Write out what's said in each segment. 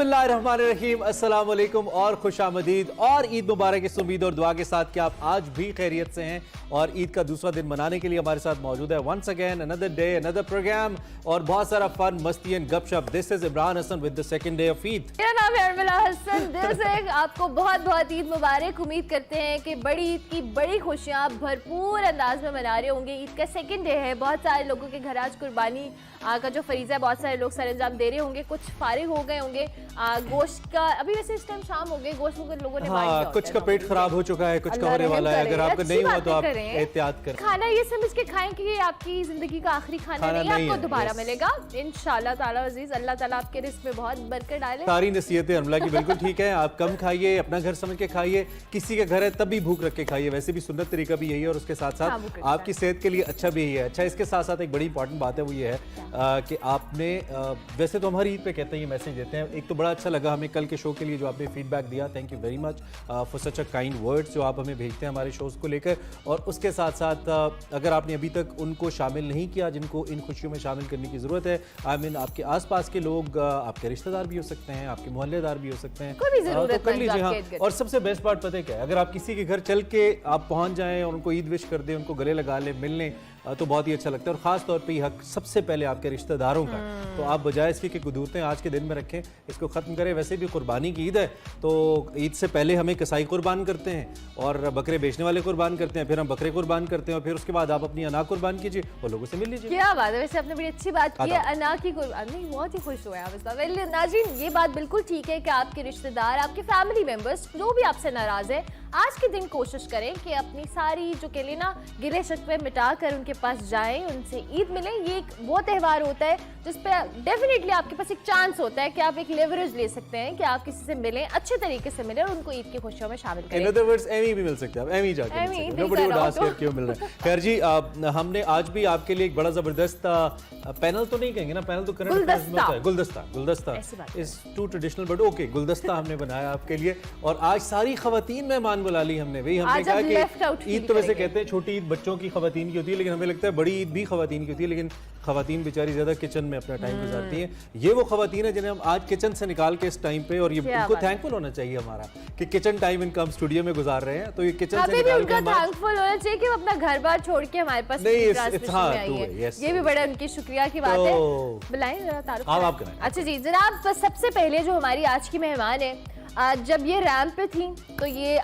बिस्मिल्लाहिर्रहमानिर्रहीम, अस्सलाम वालेकुम और खुशामदीद और ईद मुबारक। इस उम्मीद और दुआ के साथ कि आप आज भी खैरियत से हैं और ईद का दूसरा दिन मनाने के लिए हमारे साथ मौजूद है once again another day another programme और बहुत सारा फन, मस्ती एंड गपशप। This is Imran Hasan with the second day of Eid. मेरा नाम है अरमिला हसन। दिल से आपको बहुत बहुत ईद मुबारक। उम्मीद करते हैं कि बड़ी ईद की बड़ी खुशियां आप भरपूर अंदाज में मना रहे होंगे। ईद का सेकंड डे है, बहुत सारे लोगों के घर आज कुर्बानी का जो फरीज़ा है बहुत सारे लोग सर अंजाम दे रहे होंगे, कुछ फारिग हो गए होंगे। गोश्त का अभी वैसे इस टाइम शाम हो गई, गोश्त को लोगों ने बांट दिया, कुछ का पेट खराब हो चुका है, कुछ का होने वाला है। अगर आपका नहीं हुआ तो आप एहतियात करें। खाना ये समझ के खाएं कि ये आपकी जिंदगी का आखिरी खाना नहीं, आपको दोबारा मिलेगा इंशाल्लाह ताला अजीज। अल्लाह ताला आपके रिस्क में बहुत बरकत डाले। सारी नसीहतें अरमिला की बिल्कुल ठीक है। आप कम खाइए, अपना घर समझ के खाइए, किसी के घर है तब भी भूख रख के खाइए। वैसे भी सुन्नत तरीका भी यही है और उसके साथ साथ आपकी सेहत के लिए अच्छा भी यही है। अच्छा, इसके साथ साथ एक बड़ी इंपॉर्टेंट बात है, वो ये है कि आपने वैसे तो हमारी ईद पे कहते हैं ये मैसेज देते हैं। एक तो बड़ा अच्छा लगा हमें कल के शो के लिए जो आपने फीडबैक दिया, thank you very much for such a kind words जो आप हमें भेजते हैं हमारे शोज़ को लेकर। और उसके साथ साथ अगर आपने अभी तक उनको शामिल नहीं किया जिनको इन खुशियों में शामिल करने की ज़रूरत है, आई मीन आपके आसपास के लोग, आपके रिश्तेदार भी हो सकते हैं, आपके मोहल्लेदार भी हो सकते हैं, तो कर लीजिए। हाँ, और सबसे बेस्ट पार्ट पता है क्या है, अगर आप किसी के घर चल के आप पहुँच जाएँ और उनको ईद विश कर दें, उनको गले लगा लें, मिल लें, तो बहुत ही अच्छा लगता है। और ख़ास तौर पे ये हक सबसे पहले आपके रिश्तेदारों का। तो आप बजाय इसके कि कुदूरतें आज के दिन में रखें, इसको ख़त्म करें। वैसे भी कुर्बानी की ईद है, तो ईद से पहले हमें कसाई कुर्बान करते हैं और बकरे बेचने वाले कुर्बान करते हैं, फिर हम बकरे कुर्बान करते हैं और फिर उसके बाद आप अपनी अना कुर्बान कीजिए और लोगों से मिल लीजिए। क्या बात है, वैसे आपने बड़ी अच्छी बात की है, अना की कुर्बानी। बहुत ही खुश हुए आप इस बात। नाज़रीन, ये बात बिल्कुल ठीक है कि आपके रिश्तेदार, आपके फैमिली मेम्बर्स जो भी आपसे नाराज़ है, आज के दिन कोशिश करें कि अपनी सारी जो कह लें ना गिले शिकवे मिटा कर उनके पास जाएं, उनसे ईद मिलें। ये एक वो त्यौहार होता है जिस पे डेफिनेटली आपके पास एक चांस होता है कि आप एक लेवरेज ले सकते हैं कि आप किसी से मिलें, अच्छे तरीके से मिलें और उनको ईद की खुशियों में शामिल करें। इन अदर वर्ड्स एमी भी मिल सकते हैं, आप एमी जाके मिल सकते हैं, बड़ी उदास कर क्यों मिल रहा है। खैर जी, हमने आज भी आपके लिए एक बड़ा जबरदस्त पैनल तो नहीं कहेंगे ना, पैनल तो करंट अफेयर्स में होता है, गुलदस्ता is too traditional but okay, गुलदस्ता हमने बनाया आपके लिए। और आज सारी खवातीन मेहमान बुला ली हमने। भाई हमने कहा कि ईद तो वैसे कहते हैं छोटी ईद बच्चों की खवातीन की होती है, लेकिन हमें लगता है बड़ी ईद भी खवातीन की होती है, लेकिन खवातीन बेचारी ज्यादा किचन में अपना टाइम गुजारती हैं। ये वो खवातीन है जिन्हें हम आज किचन से निकाल के इस टाइम पे, और ये उनको थैंकफुल होना चाहिए हमारा कि किचन टाइम इनका हम स्टूडियो में गुजार रहे हैं। तो ये किचन से निकाल के थैंकफुल होना चाहिए कि वो अपना घर बार छोड़ के हमारे पास ये भी बड़ा उनकी शुक्रिया की बात है। बुलाएं जरा तारुफ आप कराएं। अच्छा जी जनाब, सबसे पहले जो हमारी आज की मेहमान है, जब ये रैंप पे थी तो ये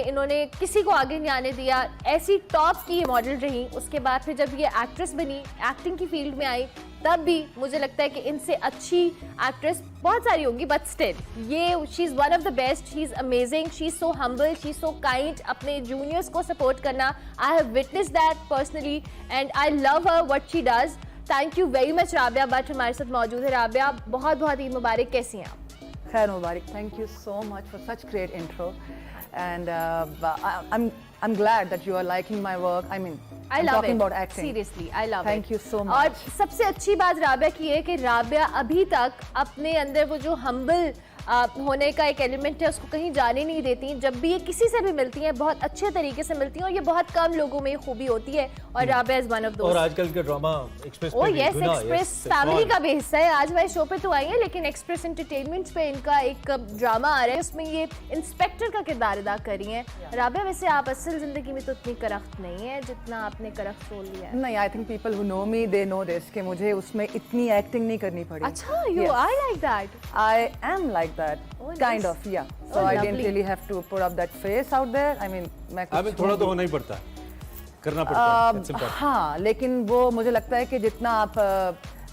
इन्होंने किसी को आगे नहीं आने दिया, ऐसी टॉप की ये मॉडल रही। उसके बाद फिर जब ये एक्ट्रेस बनी, एक्टिंग की फील्ड में आई, तब भी मुझे लगता है कि इनसे अच्छी एक्ट्रेस बहुत सारी होंगी, बट स्टिल ये she is one of the best. She is amazing, she is so humble, she is so kind. अपने जूनियर्स को सपोर्ट करना, I have witness that personally and I love her what she does. Thank you very much Rabia Bhatt हमारे साथ मौजूद है। राबिया, बहुत बहुत ईद मुबारक, कैसी हैं आप? Khair Mubarak. Thank you so much for such great intro, and I'm glad that you are liking my work. I mean, I'm talking about acting. Seriously, I love it. Thank you so much. और सबसे अच्छी बात राबिया की है कि राबिया अभी तक अपने अंदर वो जो हम्बल होने का एक एलिमेंट है उसको कहीं जाने नहीं देती। जब भी ये किसी से भी मिलती हैं बहुत अच्छे तरीके से मिलती हैं और ये बहुत कम लोगों में खूबी होती है और राबिया इज वन ऑफ दोस्त। और आजकल का ड्रामा एक्सप्रेस पे भी एक्सप्रेस फैमिली का भी हिस्सा है। आज हमारे शो पे तो आई है, लेकिन एक्सप्रेस एंटरटेनमेंट पे इनका एक ड्रामा आ रहा है, उसमें ये इंस्पेक्टर का किरदार अदा कर रही हैं। राबिया, वैसे आप असल जिंदगी में तो इतनी करख्त नहीं है जितना आपने करख्त रोल लिया है। नहीं, I think people who know me they know this कि मुझे उसमें इतनी एक्टिंग नहीं करनी पड़ी। अच्छा, you are like that? I am like that, kind of, yeah. So I didn't really have to put up that face out there. I mean, थोड़ा तो होना ही पड़ता है, करना पड़ता है। हाँ, लेकिन वो मुझे लगता है कि जितना आप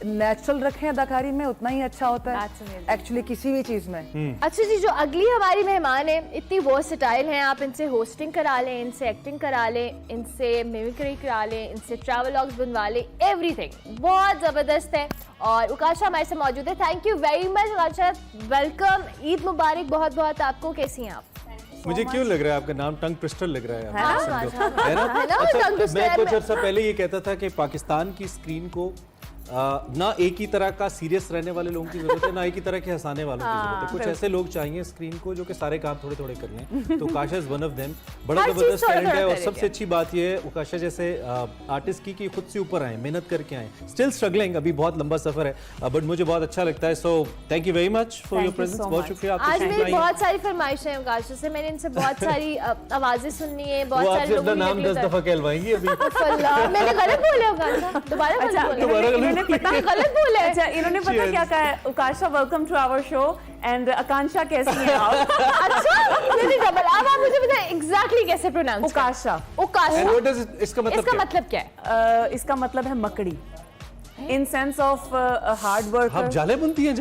नेचुरल रखें अदाकारी में उतना ही अच्छा होता है एक्चुअली किसी भी चीज में। अच्छा जी, जो अगली हमारी मेहमान है, इतनी वर्सेटाइल हैं, आप इनसे होस्टिंग करा लें, इनसे एक्टिंग करा लें, इनसे मिमिक्री करा लें, इनसे ट्रैवलॉग्स बनवा लें, एवरीथिंग बहुत जबरदस्त है। और उकाशा हमारे साथ मौजूद है। Thank you very much Ukasha, welcome, Eid मुबारक बहुत बहुत आपको। कैसी हैं आप? मुझे क्यों लग रहा है आपका नाम टंग ट्विस्टर लग रहा है ना? अच्छा, मैं कुछ अर्सा पहले ये कहता था कि पाकिस्तान की स्क्रीन को ना एक ही तरह का सीरियस रहने वाले लोगों की जरूरत है, ना एक ही तरह के हंसाने वालों की जरूरत है। कुछ ऐसे लोग चाहिए स्क्रीन को जो कि सारे काम थोड़े थोड़े कर लें। तो उकाशा इज वन ऑफ देम। बड़ा जबरदस्त टैलेंट है और सबसे अच्छी बात यह है उकाशा जैसे आर्टिस्ट की कि खुद से ऊपर आए, मेहनत करके आए, स्टिल स्ट्रगलिंग, अभी बहुत लंबा सफर है, बट मुझे बहुत अच्छा लगता है। So thank you very much for your presence. बहुत शुक्रिया। आज मेरी बहुत सारी फरमाइशें हैं उकाशा से, मैंने इनसे बहुत सारी आवाजें सुननी है, बहुत सारे लोगों ने नाम 10 दफा कहलवाएंगी अभी। मैंने गलत बोला उकाशा, दोबारा गलत बोला। अच्छा, इन्होंने पता क्या कहा है? Ukasha welcome to our show and Akanksha कैसी है आप? अच्छा, नहीं डबल। अब आप मुझे बताएं एग्जैक्टली कैसे प्रोनाउंस? उकाशा। उकाशा इसका मतलब क्या है? इसका मतलब है मकड़ी, in sense of hard worker. आप जाले बुनती हैं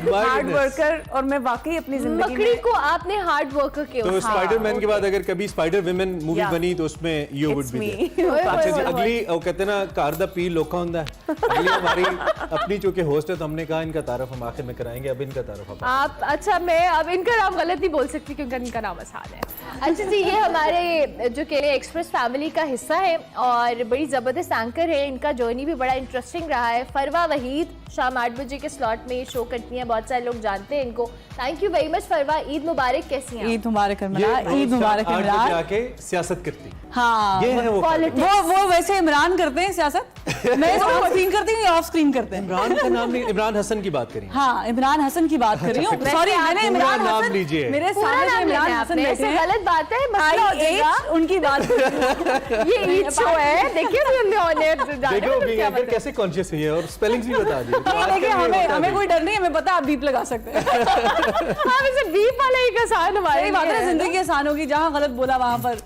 हार्ड वर्कर, और मैं वाकई अपनी जिंदगी मकड़ी को आपने हार्ड वर्कर के तो स्पाइडरमैन के बाद अगर कभी स्पाइडर वुमेन मूवी बनी तो उसमें यू वुड बी देयर। अच्छा जी, अगली वो कहते हैं ना कार दा पी लोका हुंदा है, अगली हमारी अपनी जो कि होस्ट है, तो हमने कहा इनका तारुफ हम आखिर में कराएंगे। अब इनका तारुफ आप। अच्छा, मैं अब इनका नाम गलत नहीं बोल सकती क्योंकि इनका नाम आसान है। अच्छा जी, ये हमारे जो के एक्सप्रेस फैमिली का हिस्सा है और बड़ी जबरदस्त एंकर है। इनका जर्नी भी बड़ा इंटरेस्टिंग रहा है। फरवा वहीद शाम 8 बजे के स्लॉट में शो करती हैं, बहुत सारे लोग जानते हैं इनको। थैंक यू वेरी मच फरवा। ईद मुबारक। कैसी हैं? ईद मुबारक इमरान। ईद मुबारक इमरान। आके सियासत करती। हाँ, ये है वो वैसे इमरान करते हैं सियासत, मैं ऑन स्क्रीन करती हूँ या ऑफ स्क्रीन करते हैं? इमरान का नाम नहीं, इमरान हसन की बात करें। हाँ, इमरान हसन की बात कर रही हूँ। सॉरी, मैंने इमरान नाम हसन, लीजिए। मेरे सामने इमरान हसन बैठे हैं। गलत बात है, मसला हो जाएगा उनकी बात। ये ईद शो है, देखिए कैसे कॉन्शियस हुई है और स्पेलिंग्स भी बता दी। देखिए, हमें कोई डर नहीं है, हमें पता आप बीप लगा सकते हैं। हम इसे बीप वाला एक आसान हमारी बात है, जिंदगी आसान होगी, जहाँ गलत बोला वहाँ पर।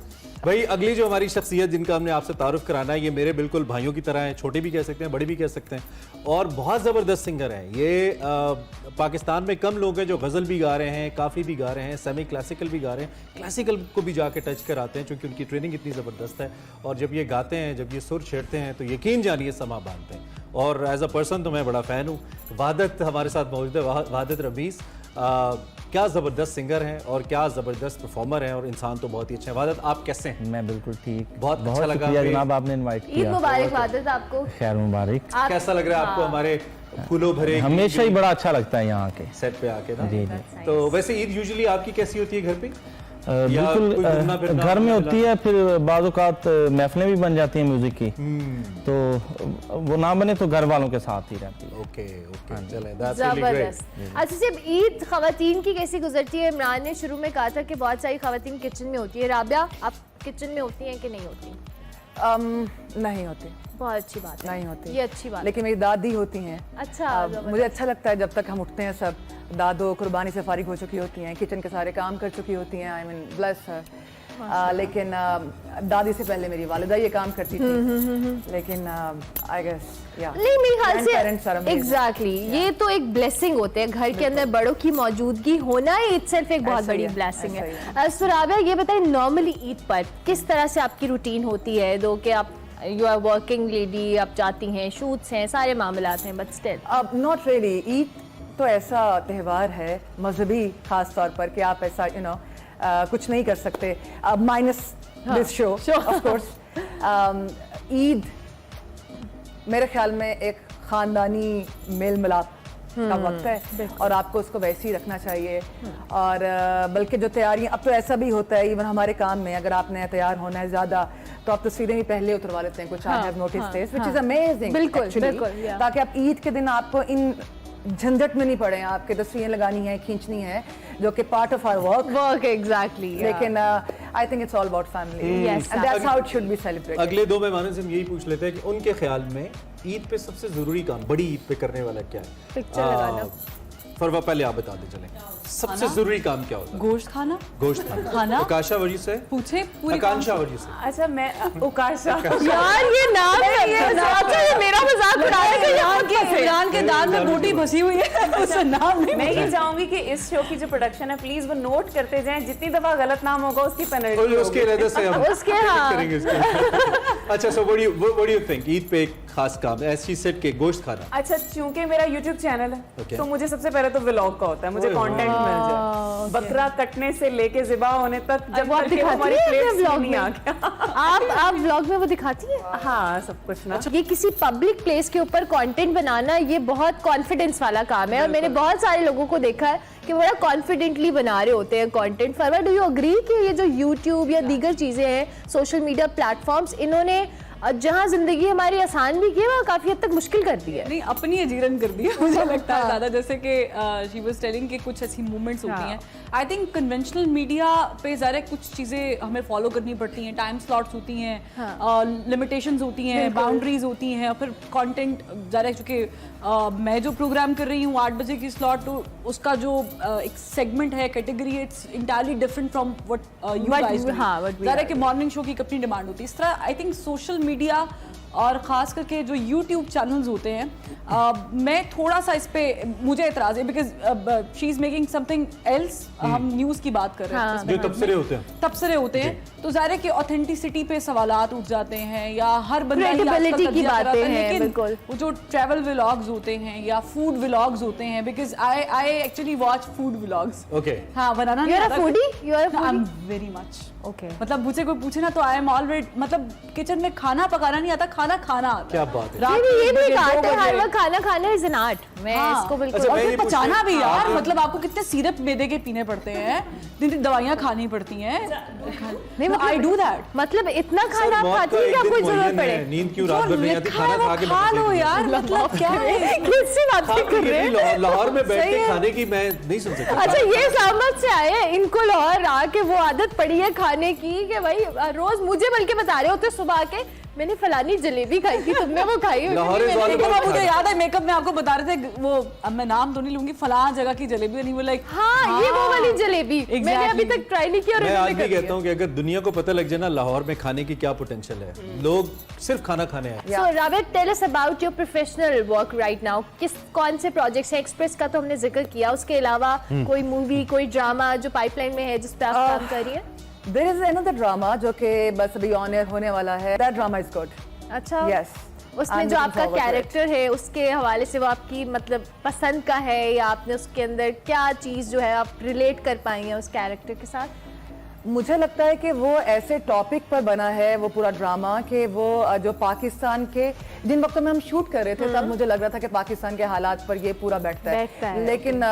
भाई अगली जो हमारी शख्सियत जिनका हमने आपसे तारुफ कराना है, ये मेरे बिल्कुल भाइयों की तरह हैं, छोटे भी कह सकते हैं, बड़े भी कह सकते हैं, और बहुत ज़बरदस्त सिंगर हैं। ये पाकिस्तान में कम लोग हैं जो गज़ल भी गा रहे हैं, काफ़ी भी गा रहे हैं, सेमी क्लासिकल भी गा रहे हैं, क्लासिकल को भी जाके टच कराते हैं क्योंकि उनकी ट्रेनिंग इतनी ज़बरदस्त है। और जब ये गाते हैं, जब ये सुर छेड़ते हैं तो यकीन जानिए समा बांधते हैं। और एज अ पर्सन तो मैं बड़ा फ़ैन हूँ। वहादत हमारे साथ मौजूद है, वहादत रबीस। क्या ज़बरदस्त सिंगर हैं और क्या ज़बरदस्त परफॉर्मर हैं और इंसान तो बहुत ही अच्छे हैं। वादत, आप कैसे हैं? मैं बिल्कुल ठीक, बहुत अच्छा लगा जनाब आपने इनवाइट किया। ईद मुबारक वादत आपको। खैर मुबारक। कैसा लग रहा है आपको हमारे फूलों भरे? हमेशा ही बड़ा अच्छा लगता है यहाँ के सेट पे आके ना। जी जी। तो वैसे ईद यूजुअली आपकी कैसी होती है घर पे? बिल्कुल घर में होती है, फिर बाद औक़ात महफिलें भी बन जाती हैं म्यूजिक की, तो वो ना बने तो घर वालों के साथ ही रहती है। ओके ओके, चलें, दैट्स रियली ग्रेट। अच्छा, जब ईद ख़वातीन की कैसी गुजरती है? इमरान ने शुरू में कहा था कि बहुत सारी ख़वातीन किचन में होती है। राबिया, आप किचन में होती हैं कि नहीं होती? नहीं होती। बहुत अच्छी बात है, नहीं होती, ये अच्छी बात। लेकिन मेरी दादी होती हैं। अच्छा, मुझे अच्छा लगता है जब तक हम उठते हैं, सब दादो कुर्बानी से फारिग हो चुकी होती हैं, किचन के सारे काम कर चुकी होती हैं। आई मीन ब्लेस हर। लेकिन दादी से पहले मेरी वालिदा ये काम करती थी। लेकिन आई गेस नहीं, मेरे ख्याल से एग्जैक्टली ये तो एक ब्लेसिंग होते हैं। घर के अंदर बड़ों की मौजूदगी होना ही इटसेल्फ एक बहुत बड़ी ब्लेसिंग है। सुराबिया, ये बताइए, नॉर्मली ईद पर किस तरह से आपकी रूटीन होती है? दो कि आप यू आर वर्किंग लेडी, आप जाती हैं, शूट्स हैं, सारे मामलात हैं, but still not really. Eid तो ऐसा त्यौहार है मजहबी खास तौर पर कि आप ऐसा कुछ नहीं कर सकते minus this show off course. Eid मेरे ख्याल में एक खानदानी मेल मिलाप का वक्त है और आपको उसको वैसे ही रखना चाहिए। और बल्कि जो तैयारियां, अब तो ऐसा भी होता है इवन हमारे काम में, अगर आपने तैयार होना है ज़्यादा तो आप तस्वीरें भी पहले उतरवा लेते हैं, कुछ I have noticed this which is amazing, बिल्कुल, ताकि आप ईद के दिन आपको इन झंझट में नहीं पड़े, आपके तस्वीरें लगानी है, खींचनी है, जो कि part of our work exactly. लेकिन I think it's all about family and that's how it should be celebrated. अगले दो मेहमानों से हम यही पूछ लेते हैं कि उनके ख्याल में ईद पे सबसे जरूरी काम, बड़ी ईद पे करने वाला क्या है? पिक्चर लगाना। फरवा, पहले आप बता दें, चलें, सबसे जरूरी काम क्या होता है? गोश्त खाना। गोश्त खाना। आकांक्षा वजी से पूछे, आकांक्षा वजी से। अच्छा, मैं उकाशा यार ये नाम ये मेरा मजाक उड़ा रहे थे। इमरान के दांत में बूटी फंसी हुई है, उसका नाम नहीं। मैं ये चाहूंगी कि इस शो की जो प्रोडक्शन है, प्लीज वो नोट करते जाएं, जितनी दफा गलत नाम होगा उसकी पेनल्टी उसके वजह से हम उसके करेंगे इसको। अच्छा, so what do you think Eid पे एक खास काम ऐसी सेट के गोश्त खाना? अच्छा, क्योंकि मेरा YouTube चैनल है तो मुझे सबसे पहले तो व्लॉग का होता है, मुझे कंटेंट मिल जाए, बकरा कटने से लेके ज़िबा होने तक, जब आप दिखाती हैं व्लॉग में? आ गया आप व्लॉग में वो दिखाती हैं? हाँ, सब कुछ ना। ये किसी पब्लिक प्लेस के ऊपर कंटेंट बनाना ये बहुत कॉन्फिडेंस वाला काम है और मैंने बहुत सारे लोगों को देखा है कि बड़ा कॉन्फिडेंटली बना रहे होते हैं content. Farwa, do you agree कि ये जो YouTube या दीगर चीजें हैं, सोशल मीडिया प्लेटफॉर्म्स, इन्होंने जहाँ जिंदगी हमारी आसान भी की है वहाँ काफी हद तक मुश्किल कर दी है? नहीं, अपनी अजीरन कर दी है मुझे लगता है ज्यादा, जैसे कि शी वाज टेलिंग कि कुछ ऐसी मूवमेंट्स होती हैं। आई थिंक कन्वेंशनल मीडिया पे ज़रा कुछ चीज़ें हमें फॉलो करनी पड़ती हैं, टाइम स्लॉट्स होती हैं, लिमिटेशंस होती हैं, बाउंड्रीज होती हैं, फिर कंटेंट ज़रा, चूँकि मैं जो प्रोग्राम कर रही हूँ 8 बजे की स्लॉट, तो उसका जो एक सेगमेंट है, category, it's entirely different from what you guys do. ज़रा कि मॉर्निंग शो की अपनी डिमांड होती है। इस तरह आई थिंक सोशल मीडिया और ख़ास करके जो YouTube चैनल्स होते हैं, मैं थोड़ा सा इस पे मुझे एतराज़ है, because she is making something else. हम न्यूज़ की बात कर रहे हैं, जो तबसरे होते हैं, तो ज़ाहिर है कि ऑथेंटिसिटी पे सवालात उठ जाते हैं, या हर बंदा क्रेडिबिलिटी की बातें हैं, लेकिन वो जो ट्रैवल व्लॉग्स होते हैं या फूड व्लॉग्स होते हैं, because I actually watch food vlogs. Okay, हाँ, बनाना you are a foodie? You are a I am foodie? Very much. Okay, मतलब मुझे कोई पूछे ना तो आई एम ऑलरेडी, मतलब किचन में खाना पकाना नहीं आता, खाना आता। क्या बात है। ये भी कहा था हर वक्त खाना खाना इज एन आर्ट। मैं इसको बिल्कुल, और फिर पचाना भी यार, मतलब आपको कितने सिरप मैदे के पीने पड़ते हैं, दिन दवाइयाँ खानी पड़ती हैं। नहीं, आई डू दैट। मतलब इतना खाना आप खाती हैं क्या कोई जरूरत पड़े? नींद क्यों रात भर नहीं आती? खाना खा के खा लो यार, मतलब क्या है, किससे बातें कर रहे हैं? लाहौर में बैठ के खाने की मैं नहीं सुन सकता। अच्छा, ये सामत से आए हैं, इनको लाहौर आके वो आदत पड़ी है खाने की कि भाई रोज मुझे बल्कि बता रहे होते सुबह के, मैंने फलानी जलेबी खाई थी, तुमने वो खाई होगी? मुझे याद है मेकअप में आपको बता रहे थे वो, अब मैं नाम तो नहीं लूंगी, फलां जगह की जलेबी, नहीं वो लाइक, हाँ, ये वो वाली जलेबी मैंने अभी तक ट्राई नहीं किया। मैं आज भी कहता हूँ कि अगर दुनिया को पता लग जाए ना लाहौर में खाने की क्या पोटेंशियल है, लोग सिर्फ खाना खाने आए। So Ravid, tell us about your professional work right now. कौन से प्रोजेक्ट्स हैं? एक्सप्रेस का तो हमने जिक्र किया, उसके अलावा कोई मूवी, कोई ड्रामा जो पाइपलाइन में है जिस पे आप काम कर रही है? There is another drama जो कि बस अभी ऑन एयर होने वाला है. That drama is good. अच्छा, Yes. उसमें जो आपका कैरेक्टर है उसके हवाले से वो आपकी मतलब पसंद का है, या आपने उसके अंदर क्या चीज़ जो है आप रिलेट कर पाई हैं उस कैरेक्टर के साथ? मुझे लगता है कि वो ऐसे टॉपिक पर बना है वो पूरा ड्रामा कि वो जो पाकिस्तान के जिन वक्त में हम शूट कर रहे थे तब मुझे लग रहा था कि पाकिस्तान के हालात पर ये पूरा बैठता है। लेकिन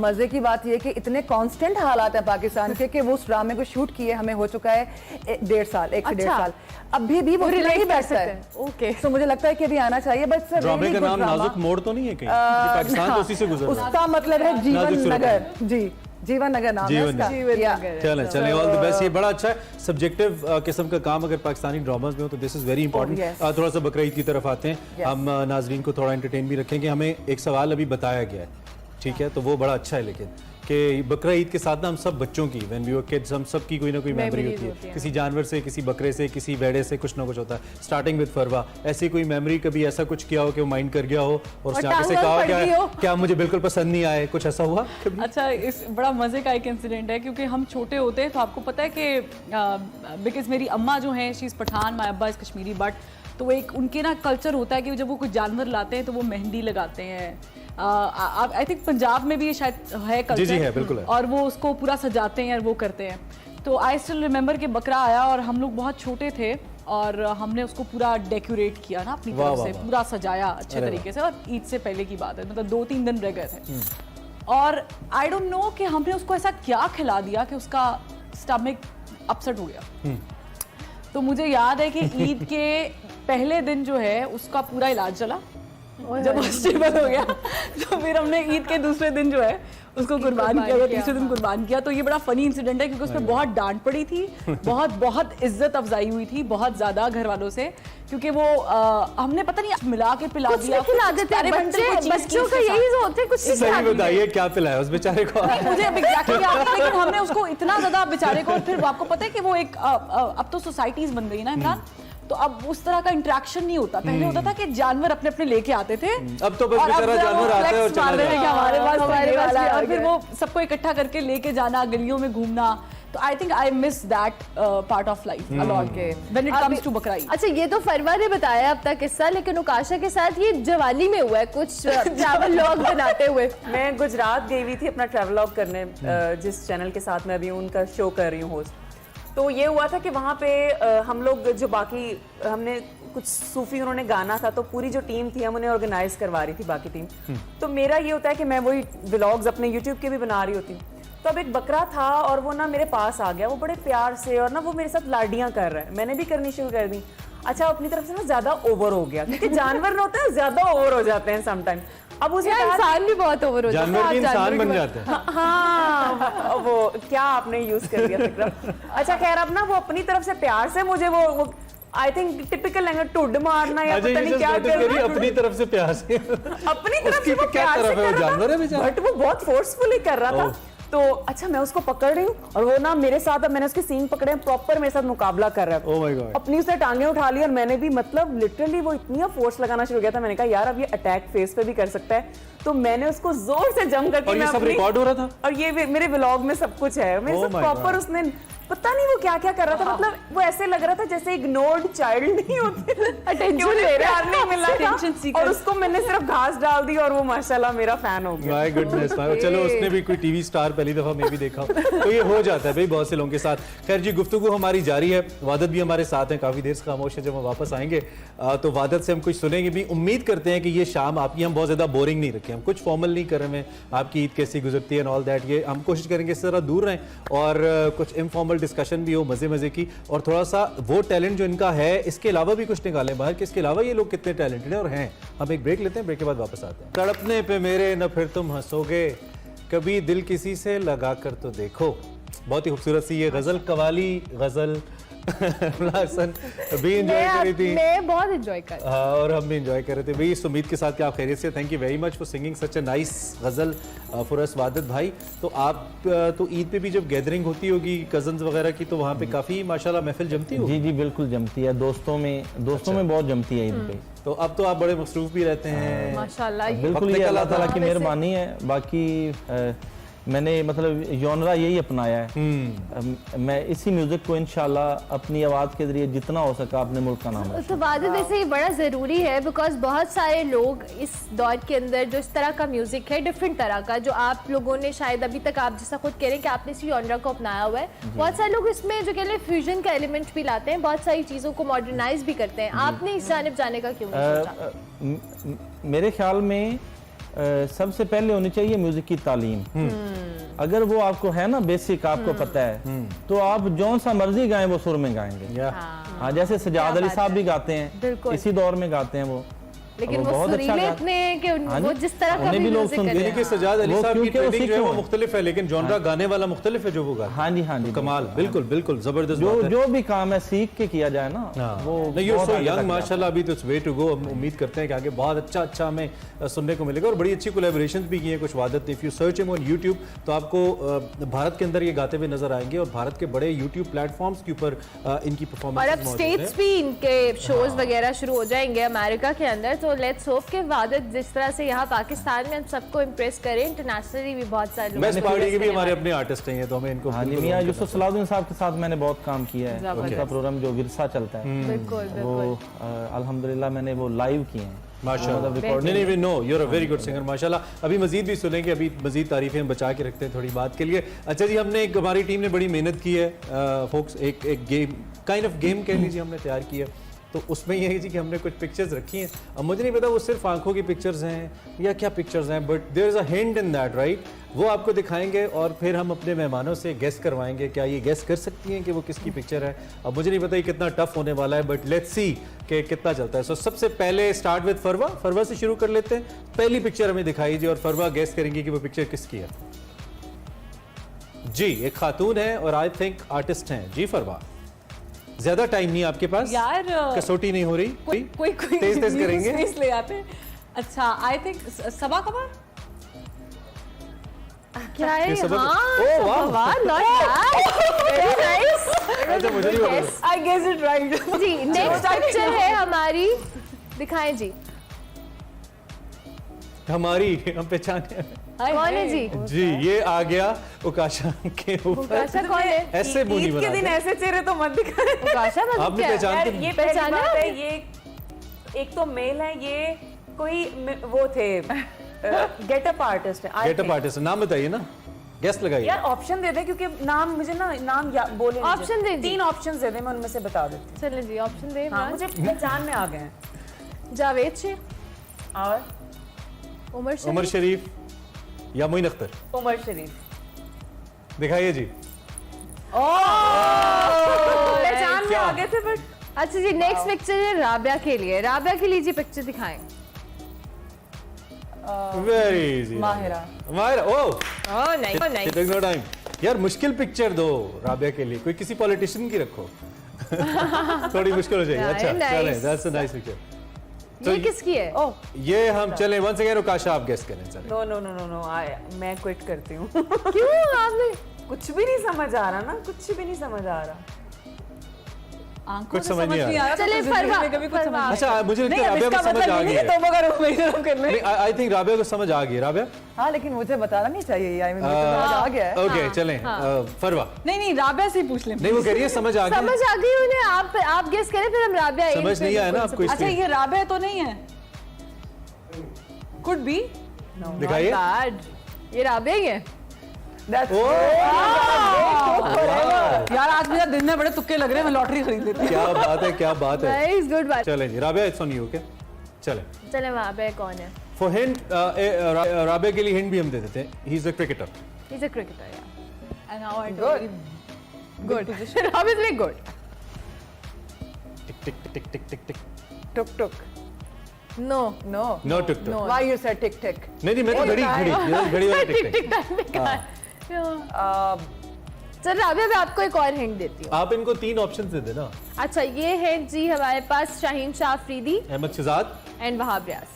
मज़े की बात ये कि इतने कांस्टेंट हालात हैं पाकिस्तान के कि वो उस ड्रामे को शूट किए हमें हो चुका है 1.5 साल, 1 से 1.5 साल, अभी भी वो रिलेट बैठता है। ओके, तो मुझे लगता है कि अभी आना चाहिए। बट ड्रामे का नाम नाजुक मोड़ तो नहीं है कहीं? पाकिस्तान तो उसी से गुजर रहा है। उसका मतलब है जीवन नगर। जी, जीवन नगर नाम है उसका। चलें ऑल द बेस्ट। ये बड़ा अच्छा है सब्जेक्टिव किस्म का काम अगर पाकिस्तानी ड्रामास में हो तो दिस इज वेरी इंपॉर्टेंट। थोड़ा सा बकरा ईद की तरफ आते हैं, हम नाजरीन को थोड़ा एंटरटेन भी रखेंगे। हमें एक सवाल अभी बताया गया है, ठीक है, तो वो बड़ा अच्छा है, लेकिन कि बकरा ईद के साथ ना हम सब बच्चों की व्हेन वी वर किड्स हम सब की कोई ना कोई मेमोरी होती है, किसी जानवर से, किसी बकरे से, किसी भेड़े से, कुछ ना कुछ होता है। स्टार्टिंग विद फरवा, ऐसी कोई मेमोरी कभी ऐसा कुछ किया हो कि वो माइंड कर गया हो और उसने आगे से कहा क्या मुझे बिल्कुल पसंद नहीं आए, कुछ ऐसा हुआ? अच्छा, इस बड़ा मजे का एक इंसिडेंट है, क्योंकि हम छोटे होते हैं तो आपको पता है कि बिकॉज मेरी अम्मा जो है शी इज़ पठान, माय अब्बा इज़ कश्मीरी, बट तो एक उनके ना कल्चर होता है कि जब वो कुछ जानवर लाते हैं तो वो मेहंदी लगाते हैं। आई थिंक पंजाब में भी ये शायद है कल्चर। जी है, बिल्कुल है। और वो उसको पूरा सजाते हैं और वो करते हैं। तो आई स्टिल रिमेंबर कि बकरा आया और हम लोग बहुत छोटे थे और हमने उसको पूरा डेकोरेट किया ना अपनी तरफ से, पूरा सजाया अच्छे तरीके से, और ईद से पहले की बात है, मतलब 2-3 दिन रह गए थे। और आई डोंट नो कि हमने उसको ऐसा क्या खिला दिया कि उसका स्टमक अपसेट हो गया। तो मुझे याद है कि ईद के पहले दिन जो है उसका पूरा इलाज चला, जब वो स्टेबल हो गया तो फिर हमने ईद के दूसरे दिन जो है उसको कुर्बान किया, या तीसरे दिन कुर्बान किया। तो ये बड़ा फनी इंसिडेंट है क्योंकि उसमें बहुत डांट पड़ी थी, बहुत इज्जत अफजाई हुई थी, बहुत ज्यादा घर वालों से, क्योंकि वो हमने पता नहीं मिला के पिला दिया। बच्चों का यही होते कुछ। सही बताइए क्या पिलाया उस बेचारे को? मुझे एग्जैक्टली याद नहीं, लेकिन हमने उसको इतना ज्यादा बेचारे को, फिर आपको पता है कि वो एक अब तो सोसाइटीज बन गई ना इमरान, तो अब उस तरह का इंटरेक्शन नहीं होता। पहले होता था कि जानवर अपने अपने लेके आते थे, अब तो बस बेचारा जानवर आता है और चला जाता है हमारे पास, और फिर वो सबको इकट्ठा करके लेके जाना, गलियों में घूमना, तो I think I miss that part of life a lot when it comes to Bakra Eid. अच्छा, ये तो फरवा ने बताया अब तक किस्सा, लेकिन उकाशा के साथ ये जवानी में हुआ है कुछ ट्रैवल व्लॉग बनाते हुए। मैं गुजरात गई हुई थी अपना ट्रैवल व्लॉग करने, जिस चैनल के साथ मैं अभी उनका शो कर रही हूँ होस्ट। तो ये हुआ था कि वहाँ पे हम लोग जो बाकी हमने कुछ सूफी उन्होंने गाना था, तो पूरी जो टीम थी हम उन्हें ऑर्गेनाइज करवा रही थी बाकी टीम। तो मेरा ये होता है कि मैं वही व्लॉग्स अपने यूट्यूब के भी बना रही होती हूँ। तो अब एक बकरा था और वो ना मेरे पास आ गया, वो बड़े प्यार से, और ना वो मेरे साथ लाडियां कर रहा है, मैंने भी करनी शुरू कर दी। अच्छा, अपनी तरफ से ना ज्यादा ओवर हो गया, क्योंकि जानवर ना होते हैं ज्यादा ओवर हो जाते हैं समटाइम। अब उसे इंसान भी बहुत ओवर हो जाता है, जानवर भी इंसान बन जाते हैं। हाँ, वो क्या आपने यूज कर दिया फिक्र। अच्छा खैर, अब ना वो अपनी तरफ से प्यार से मुझे वो आई थिंक टिपिकल लैंग्वेज टुड मारना या पता नहीं क्या करना, अपनी तरफ से प्यार से अपनी तरफ से वो प्यार से कर रहा था, बट वो बहुत फोर्सफुली कर रहा था। तो अच्छा, मैं उसको पकड़ रही हूँ और वो ना मेरे साथ, अब मैंने उसके सींग पकड़े हैं, प्रॉपर मेरे साथ मुकाबला कर रहा है। Oh my God. अपनी उसने टांगे उठा ली और मैंने भी, मतलब लिटरली वो इतनी फोर्स लगाना शुरू किया था। मैंने कहा यार अब ये अटैक फेस पे भी कर सकता है, तो मैंने उसको जोर से जम करके, और ये सब रिकॉर्ड हो रहा था, और ये मेरे व्लॉग में सब कुछ है। मेरे साथ प्रॉपर उसने, पता नहीं वो क्या क्या कर रहा था, मतलब वो ऐसे लग रहा था जैसे इग्नोर्ड चाइल्ड नहीं होते, अटेंशन ले रहा है, नहीं मिला था, और उसको मैंने सिर्फ घास डाल दी और वो माशाल्लाह मेरा फैन हो गया। My goodness. चलो, उसने भी कोई टीवी स्टार पहली दफा मैं भी देखा, तो ये हो जाता है भाई बहुत से लोगों के साथ। खैर जी, गुफ्तगू हमारी जारी है, वादत भी हमारे साथ हैं, काफी देर से खामोश है। जब हम वापस आएंगे तो वादत से हम कुछ सुनेंगे भी। उम्मीद करते हैं कि ये शाम आपकी हम बहुत ज्यादा बोरिंग नहीं रखें, हम कुछ फॉर्मल नहीं कर रहे हैं, आपकी ईद कैसी गुजरती है एंड ऑल दैट, ये हम कोशिश करेंगे इससे जरा दूर रहें, और कुछ इनफॉर्मल डिस्कशन भी हो, मजे की, और थोड़ा सा वो टैलेंट जो इनका है इसके अलावा भी कुछ निकालें बाहर कि इसके अलावा ये लोग कितने टैलेंटेड हैं और हैं। हम एक ब्रेक लेते हैं, ब्रेक के बाद वापस आते हैं। तड़पने पे मेरे न फिर तुम हंसोगे, कभी दिल किसी से लगा कर तो देखो। बहुत ही खूबसूरत सी ये गजल, कवाली गजल भी एंजॉय करी थी, मैं बहुत एंजॉय कर, और हम भी एंजॉय कर रहे थे भाई, इस उम्मीद के साथ कि आप खैरियत से। Thank you very much for singing such a nice गजल फॉर अस वादत भाई। तो आप तो ईद पे भी जब गैदरिंग होती होगी कजन्स वगैरह की, तो वहाँ पे काफी माशाल्लाह महफिल जमती होगी? जी जी बिल्कुल जमती है, दोस्तों में बहुत जमती है ईद पे। तो अब तो आप बड़े मसरूफ भी रहते हैं माशाल्लाह, बिल्कुल, ये अल्लाह ताला की मेहरबानी है। बाकी मैंने मतलब जॉनरा यही अपनाया है, मैं इसी म्यूजिक को इंशाल्लाह अपनी आवाज़ के जरिए जितना हो सका अपने मुल्क का नाम। तो वादत वैसे ये बड़ा ज़रूरी है, बिकॉज बहुत सारे लोग इस दौर के अंदर जो इस तरह का म्यूजिक है, डिफरेंट तरह का, जो आप लोगों ने शायद अभी तक, आप जैसा खुद कह रहे हैं कि आपने इसी जॉनरा को अपनाया हुआ है, बहुत सारे लोग इसमें जो कह रहे हैं फ्यूजन का एलिमेंट भी लाते हैं, बहुत सारी चीज़ों को मॉडर्नाइज भी करते हैं। आपने इस जानिब जाने का क्यों नहीं सोचा? मेरे ख्याल में सबसे पहले होनी चाहिए म्यूजिक की तालीम। अगर वो आपको है ना बेसिक, आपको पता है, तो आप जौन सा मर्जी गाएं वो सुर में गाएंगे। हाँ, जैसे सजाद अली साहब भी गाते हैं, इसी दौर में गाते हैं वो, लेकिन वो सुरीले इतने हैं कि वो जिस तरह का भी लोग सुनते हैं कि सजाद अली साहब की ट्रेनिंग जो है वो मुख्तलिफ है, लेकिन जॉनरा गाने वाला मुख्तलिफ है जो वो गाता है। हाँ जी, हाँ जी, कमाल, बिल्कुल बिल्कुल जबरदस्त। जो भी काम है सीख के किया जाए ना, वो नहीं, सो यंग माशाल्लाह, अभी तो इट्स वे टू गो। हम उम्मीद करते हैं कि आगे बहुत अच्छा हमें सुनने को मिलेगा, और बड़ी अच्छी कोलैबोरेशंस भी की हैं कुछ वादत ने। If you search him on YouTube तो आपको भारत के अंदर ये गाते हुए नजर आएंगे, और भारत के बड़े यूट्यूब प्लेटफॉर्म्स के ऊपर इनकी परफॉर्मेंस, और अब स्टेट्स भी इनके शोज वगैरह शुरू हो जाएंगे अमेरिका के अंदर। तो लेट्स होप के वादत जिस तरह से यहाँ पाकिस्तान में हम सबको इम्प्रेस करें, इंटरनेशनली भी बहुत सारे लोग, बेस्ट पार्टी के भी हमारे अपने आर्टिस्ट हैं, तो हमें इनको। हाँ जी, मियां यूसुफ सलाउद्दीन साहब के साथ मैंने बहुत काम किया है, उनका प्रोग्राम जो विरसा चलता है, वो अल्हम्दुलिल्लाह मैंने वो लाइव किए हैं माशाल्लाह। नहीं, no, you are a very good singer माशाल्लाह। अभी मजीद भी सुनेंगे, अभी मजीद तारीफें हम बचा के रखते हैं थोड़ी बात के लिए। अच्छा जी, हमने हमारी टीम ने बड़ी मेहनत की है फोक्स, एक गेम काइंड ऑफ गेम कह लीजिए हमने तैयार की है। तो उसमें यह है जी कि हमने कुछ पिक्चर्स रखी हैं। अब मुझे नहीं पता वो सिर्फ आंखों की पिक्चर्स हैं या क्या पिक्चर्स हैं, but there is a hint in that, right? वो आपको दिखाएंगे और फिर हम अपने मेहमानों से गेस करवाएंगे क्या ये गेस कर सकती हैं कि वो किसकी पिक्चर है। अब मुझे नहीं पता ये कितना टफ होने वाला है, बट लेट्स सी कि कितना चलता है। सो सबसे पहले स्टार्ट विद फरवा से शुरू कर लेते हैं। पहली पिक्चर हमें दिखाई जी, और फरवा गेस करेंगे कि वो पिक्चर किसकी है। जी, एक खातून है और आई थिंक आर्टिस्ट हैं। जी फरवा, ज्यादा टाइम नहीं आपके पास यार, कसौटी नहीं हो रही, कोई तेज करेंगे। ले आते। अच्छा, आई थिंक सबा कमर क्या है? ओह वाह, वेरी नाइस। अच्छा, मुझे नहीं पता। I guess it right. जी, नेक्स्ट पिक्चर है हमारी, दिखाएं जी। हमारी, हम पहचाने। कौन है जी? जी ये आ गया उकाशा के ऊपर। उकाशा कौन है? ऐसे मुंह नहीं ईद के दिन बनाते। ऐसे चेहरे तो मत दिखाएं। उकाशा मतलब आपने क्या है? पहचानते यार, ये पहली पहचाना बात है, आपने? ये एक तो मेल है, ये कोई वो थे गेटअप आर्टिस्ट है। गेटअप आर्टिस्ट नाम बताइए ना, गेस्ट लगाइए। यार ऑप्शन दे दे क्योंकि नाम मुझे ना नाम बोले नहीं Option दे मुझे। दी। 3 ऑप्शन दे दे, मैं उनमें से बता देती हूँ। चलें जी ऑप्शन दे। हाँ मुझे पहचान में आ गए हैं। जावेद शेख और उमर शरीफ या मोइन अख्तर? उमर शरीफ। दिखाइए जी। पहचान में आ गए थे बट अच्छा जी नेक्स्ट पिक्चर है राबिया के लिए। राबिया के लिए जी पिक्चर दिखाएं। Very easy. Mahira. Mahira oh oh नहीं इट टेक्स नो टाइम। यार मुश्किल पिक्चर दो राबिया के लिए, कोई किसी पॉलिटिशियन की रखो। थोड़ी मुश्किल हो जाएगी। अच्छा Nice. चलें, दैट्स अ नाइस पिक्चर। ये किसकी है? ओह ये हम चलें वंस अगेन उकाशा आप गेस करें चलें। No no no no no मैं क्विट करती हूँ। क्यों आपने? कुछ भी नहीं समझ आ रहा ना, कुछ भी नहीं समझ आ रहा। आंखों कुछ से समझ नहीं आ रहा। रहा, तो चलिए जिंदगी में फरवा कभी कुछ समझ नहीं अच्छा मुझे लगता नहीं, है अब राबिया को इसका समझ मतलब आ ये नहीं गई है है। तौबा करो मेरे कर ले। नहीं आई थिंक राबिया को समझ आ गई। राबिया हाँ लेकिन मुझे बताना नहीं चाहिए। आई मीन आ गया है। ओके चलें फरवा। नहीं राबिया से ही पूछ ले। नहीं वो कह रही है समझ आ गई। समझ आ गई उन्हें। आप गेस करें फिर हम राबिया समझ नहीं आया ना आपको अच्छा इसलिए। ये राबिया तो नहीं है? Could be. दिखाइए। ये राबिया ही है। That's यार आज मेरा दिन में बड़े तुक्के लग रहे हैं, मैं लॉटरी खरीद लेती हूँ। क्या बात है, क्या बात है। नाइस गुड बात। चलें जी Rabia it's on you. Okay चलें। चले वहाँ पे कौन है? फॉर हिंट राबिया के लिए हिंट भी हम दे देते हैं। He is a cricketer. He's a cricketer, yeah. And now I good. Good. Obviously good. Tick tick tick tick tick tick. Tuk tuk. No. No. No tick No. Tock. Why you said tick tick? नहीं नहीं मैं तो घड़ी घड़ी वाला टिक tick tick. टिक time पे कहा है। चल राबिया मैं आपको एक और हिंट देती हूँ। आप इनको 3 ऑप्शन दे देना। अच्छा ये है जी हमारे पास Shaheen Shah Afridi Ahmed Shahzad. And Wahab Riaz.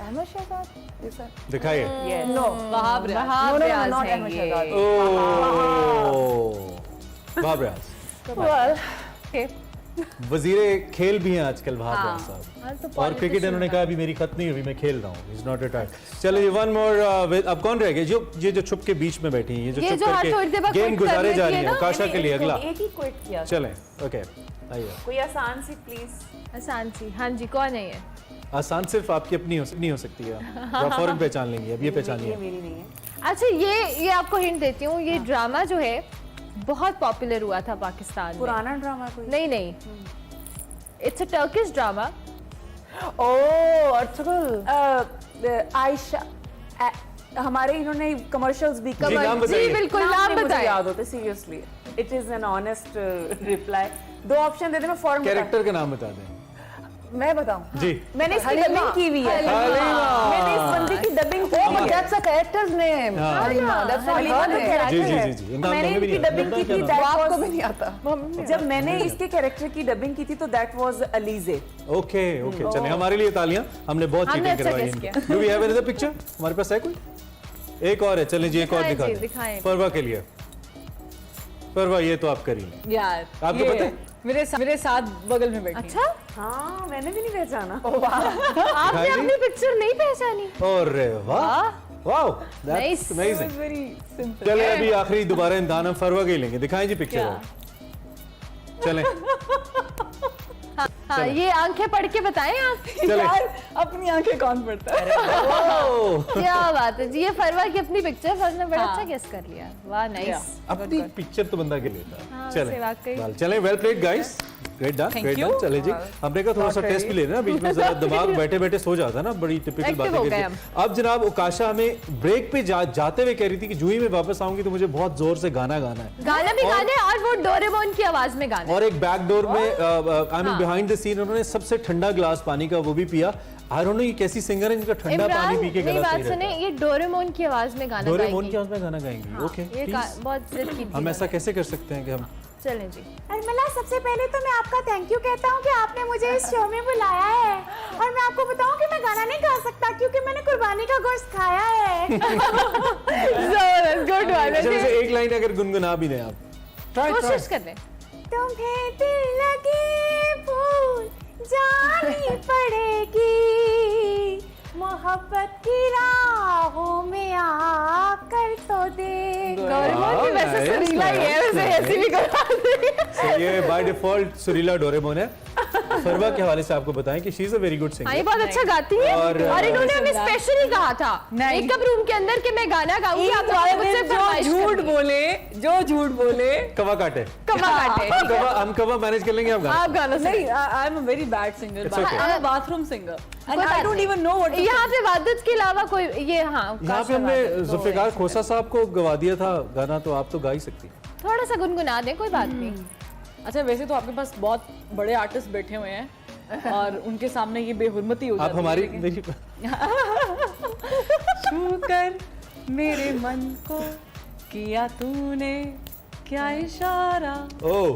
Ahmed Shahzad? You said? दिखाइए। No. Wahab Riaz. Wahab No, no, Riaz not है Ahmed ये। Shahzad. Oh Wahab Riaz. Well, okay. वजीरे खेल भी हैं आजकल वहाब रियाज हाँ, साहब। तो और क्रिकेट इन्होंने कहा अभी मेरी खत्म नहीं हुई, मैं खेल रहा हूँ। Is not retired. चलिए वन मोर। अब कौन रह गए? जो छुप के बीच में बैठी हैं, ये जो ये छुप जो हाथ थोड़ी देर करके बाद गेम quit गुजारे कर जा लेती रही है हैं। ना, उकाशा के लिए अगला एक ही क्विट किया। चलें। ओके आइए। कोई आसान सी प्लीज। आसान सी। हाँ जी कौन है ये? आसान सिर्फ आपकी अपनी नहीं हो सकती है। आप फौरन पहचान लेंगे। अब ये पहचानिए। ये मेरी नहीं है। अच्छा ये आपको हिंट देती हूँ। ये ड्रामा जो है बहुत पॉपुलर हुआ था पाकिस्तान में। पुराना ड्रामा कोई? नहीं it's a Turkish drama. Oh, Artugal. Ayesha हमारे इन्होंने कमर्शियल्स भी जी, नाम जी बताइए। बिल्कुल नाम नाम नहीं मुझे बताएं। याद होते seriously. It is an honest reply. 2 option दे दे, मैं फॉर्म कैरेक्टर का नाम बता दें। मैं बताऊं? जी। मैंने इसकी हलीमा। डबिंग की हुई है। हलीमा। मैंने इस बंदी की डबिंग की Oh, हुई but है। that's a character's name. हाँ। Halima. That's not Halima her तो name. character जी, जी, है। जी, जी। नाम मैंने हमें भी इनकी नहीं आता। डबिंग की थी। नाम? वो that आपको was- भी नहीं आता। जब मैंने इसके कैरेक्टर की डबिंग की थी तो that was Alizeh. Okay okay चलें। हमारे लिए तालियां। हमने बहुत हमने चीटिंग अच्छा करवाई guess है। किया। Do we have another picture? हमारे पास है कोई? एक और है। चलें जी एक और दिखाएं दिखा जी, दें। दिखाएं। परवा के लिए। परवा ये तो आप कर ही लें। यार आपको ये पता है? मेरे साथ बगल में बैठी है। अच्छा हाँ मैंने भी नहीं पहचाना। आपने दिखाई अपनी पिक्चर नहीं पहचानी? और वाह वाह that's Nice. Amazing. Very simple. चलें अभी आखिरी दोबारा इम्तिहान हम फरवा के ही लेंगे। दिखाएं जी पिक्चर। क्या? चलें हाँ ये आंखें पढ़ के बताएं आप। चलें। यार अपनी आंखें कौन पड़ता है? ओह, क्या बात है जी। ये फरवा की अपनी पिक्चर फर्ज ने बड़ा हाँ। अच्छा गेस कर लिया। वाह नाइस। अपनी पिक्चर तो बंदा के लेता है। हाँ, चलें वैसे वाकई। well, चलें well played guys. Great done Thank great you. Done. चले जी हमने कहा थोड़ा सा टेस्ट भी ले लेना बीच में। जरा दिमाग बैठे बैठे सो जाता है ना। बड़ी टिपिकल Active बातें हो गए करती हम। है। अब जनाब उकाशा हमें ब्रेक पे जाते हुए कह रही थी कि जूही में वापस आऊंगी तो मुझे बहुत जोर से गाना गाना है। गाना भी गाने और वो डोरेमोन की आवाज में गाना। और एक बैक डोर में I mean behind the scene उन्होंने सबसे ठंडा ग्लास पानी का वो भी पिया। आई डोंट नो ये कैसी सिंगर है जिनका ठंडा पानी पी के मेरी गला बात सही सुने रहता है। ये डोरेमोन की आवाज में गाना डोरेमोन गाएंगी। की आवाज में गाना गाएंगी। ओके ये प्लीज। बहुत जिद की थी हम ऐसा मैंने। कैसे कर सकते हैं कि हम चलें जी। अरमला सबसे पहले तो मैं आपका थैंक यू कहता हूँ कि आपने मुझे इस शो में बुलाया है। और मैं आपको बताऊँ कि मैं गाना नहीं गा सकता क्योंकि मैंने कुर्बानी का गोश्त खाया है। Good one. अच्छा वैसे एक लाइन अगर गुनगुना भी दें आप। ट्राई कोशिश कर ले। तुम्हें दिल लगी भूल जानी पड़ेगी। मोहब्बत की राहों में आकर तो दे। डोरेमोन भी वैसे सुरीला ही है, वैसे ऐसी भी करवा देंगे। ये बाय डिफॉल्ट सुरीला डोरेमोन है। फरवा के हवाले से आपको बताएं कि she is a very good singer. ये बहुत अच्छा गाती है और इन्होंने हमें स्पेशली कहा था मेकअप रूम के अंदर कि मैं गाना गाऊंगी, आप मुझसे फरमाइश जो झूठ बोले कवा काटे। हम कवा मैनेज कर लेंगे, आप गाना नहीं, I am a very bad singer, It's okay. I am a bathroom singer and I don't even know what. यहाँ पे वादत के अलावा कोई ये यहाँ पे हमने जुल्फिकार खोसा साहब को गवा दिया था गाना, तो आप तो गा ही सकती हैं। थोड़ा सा गुनगुना दें, कोई बात नहीं। अच्छा, वैसे तो आपके पास बहुत बड़े आर्टिस्ट बैठे हुए हैं और उनके सामने ये बेहुरमती हो जाती है। आप हमारी मेरी छू कर मेरे मन को किया तूने क्या इशारा, ओह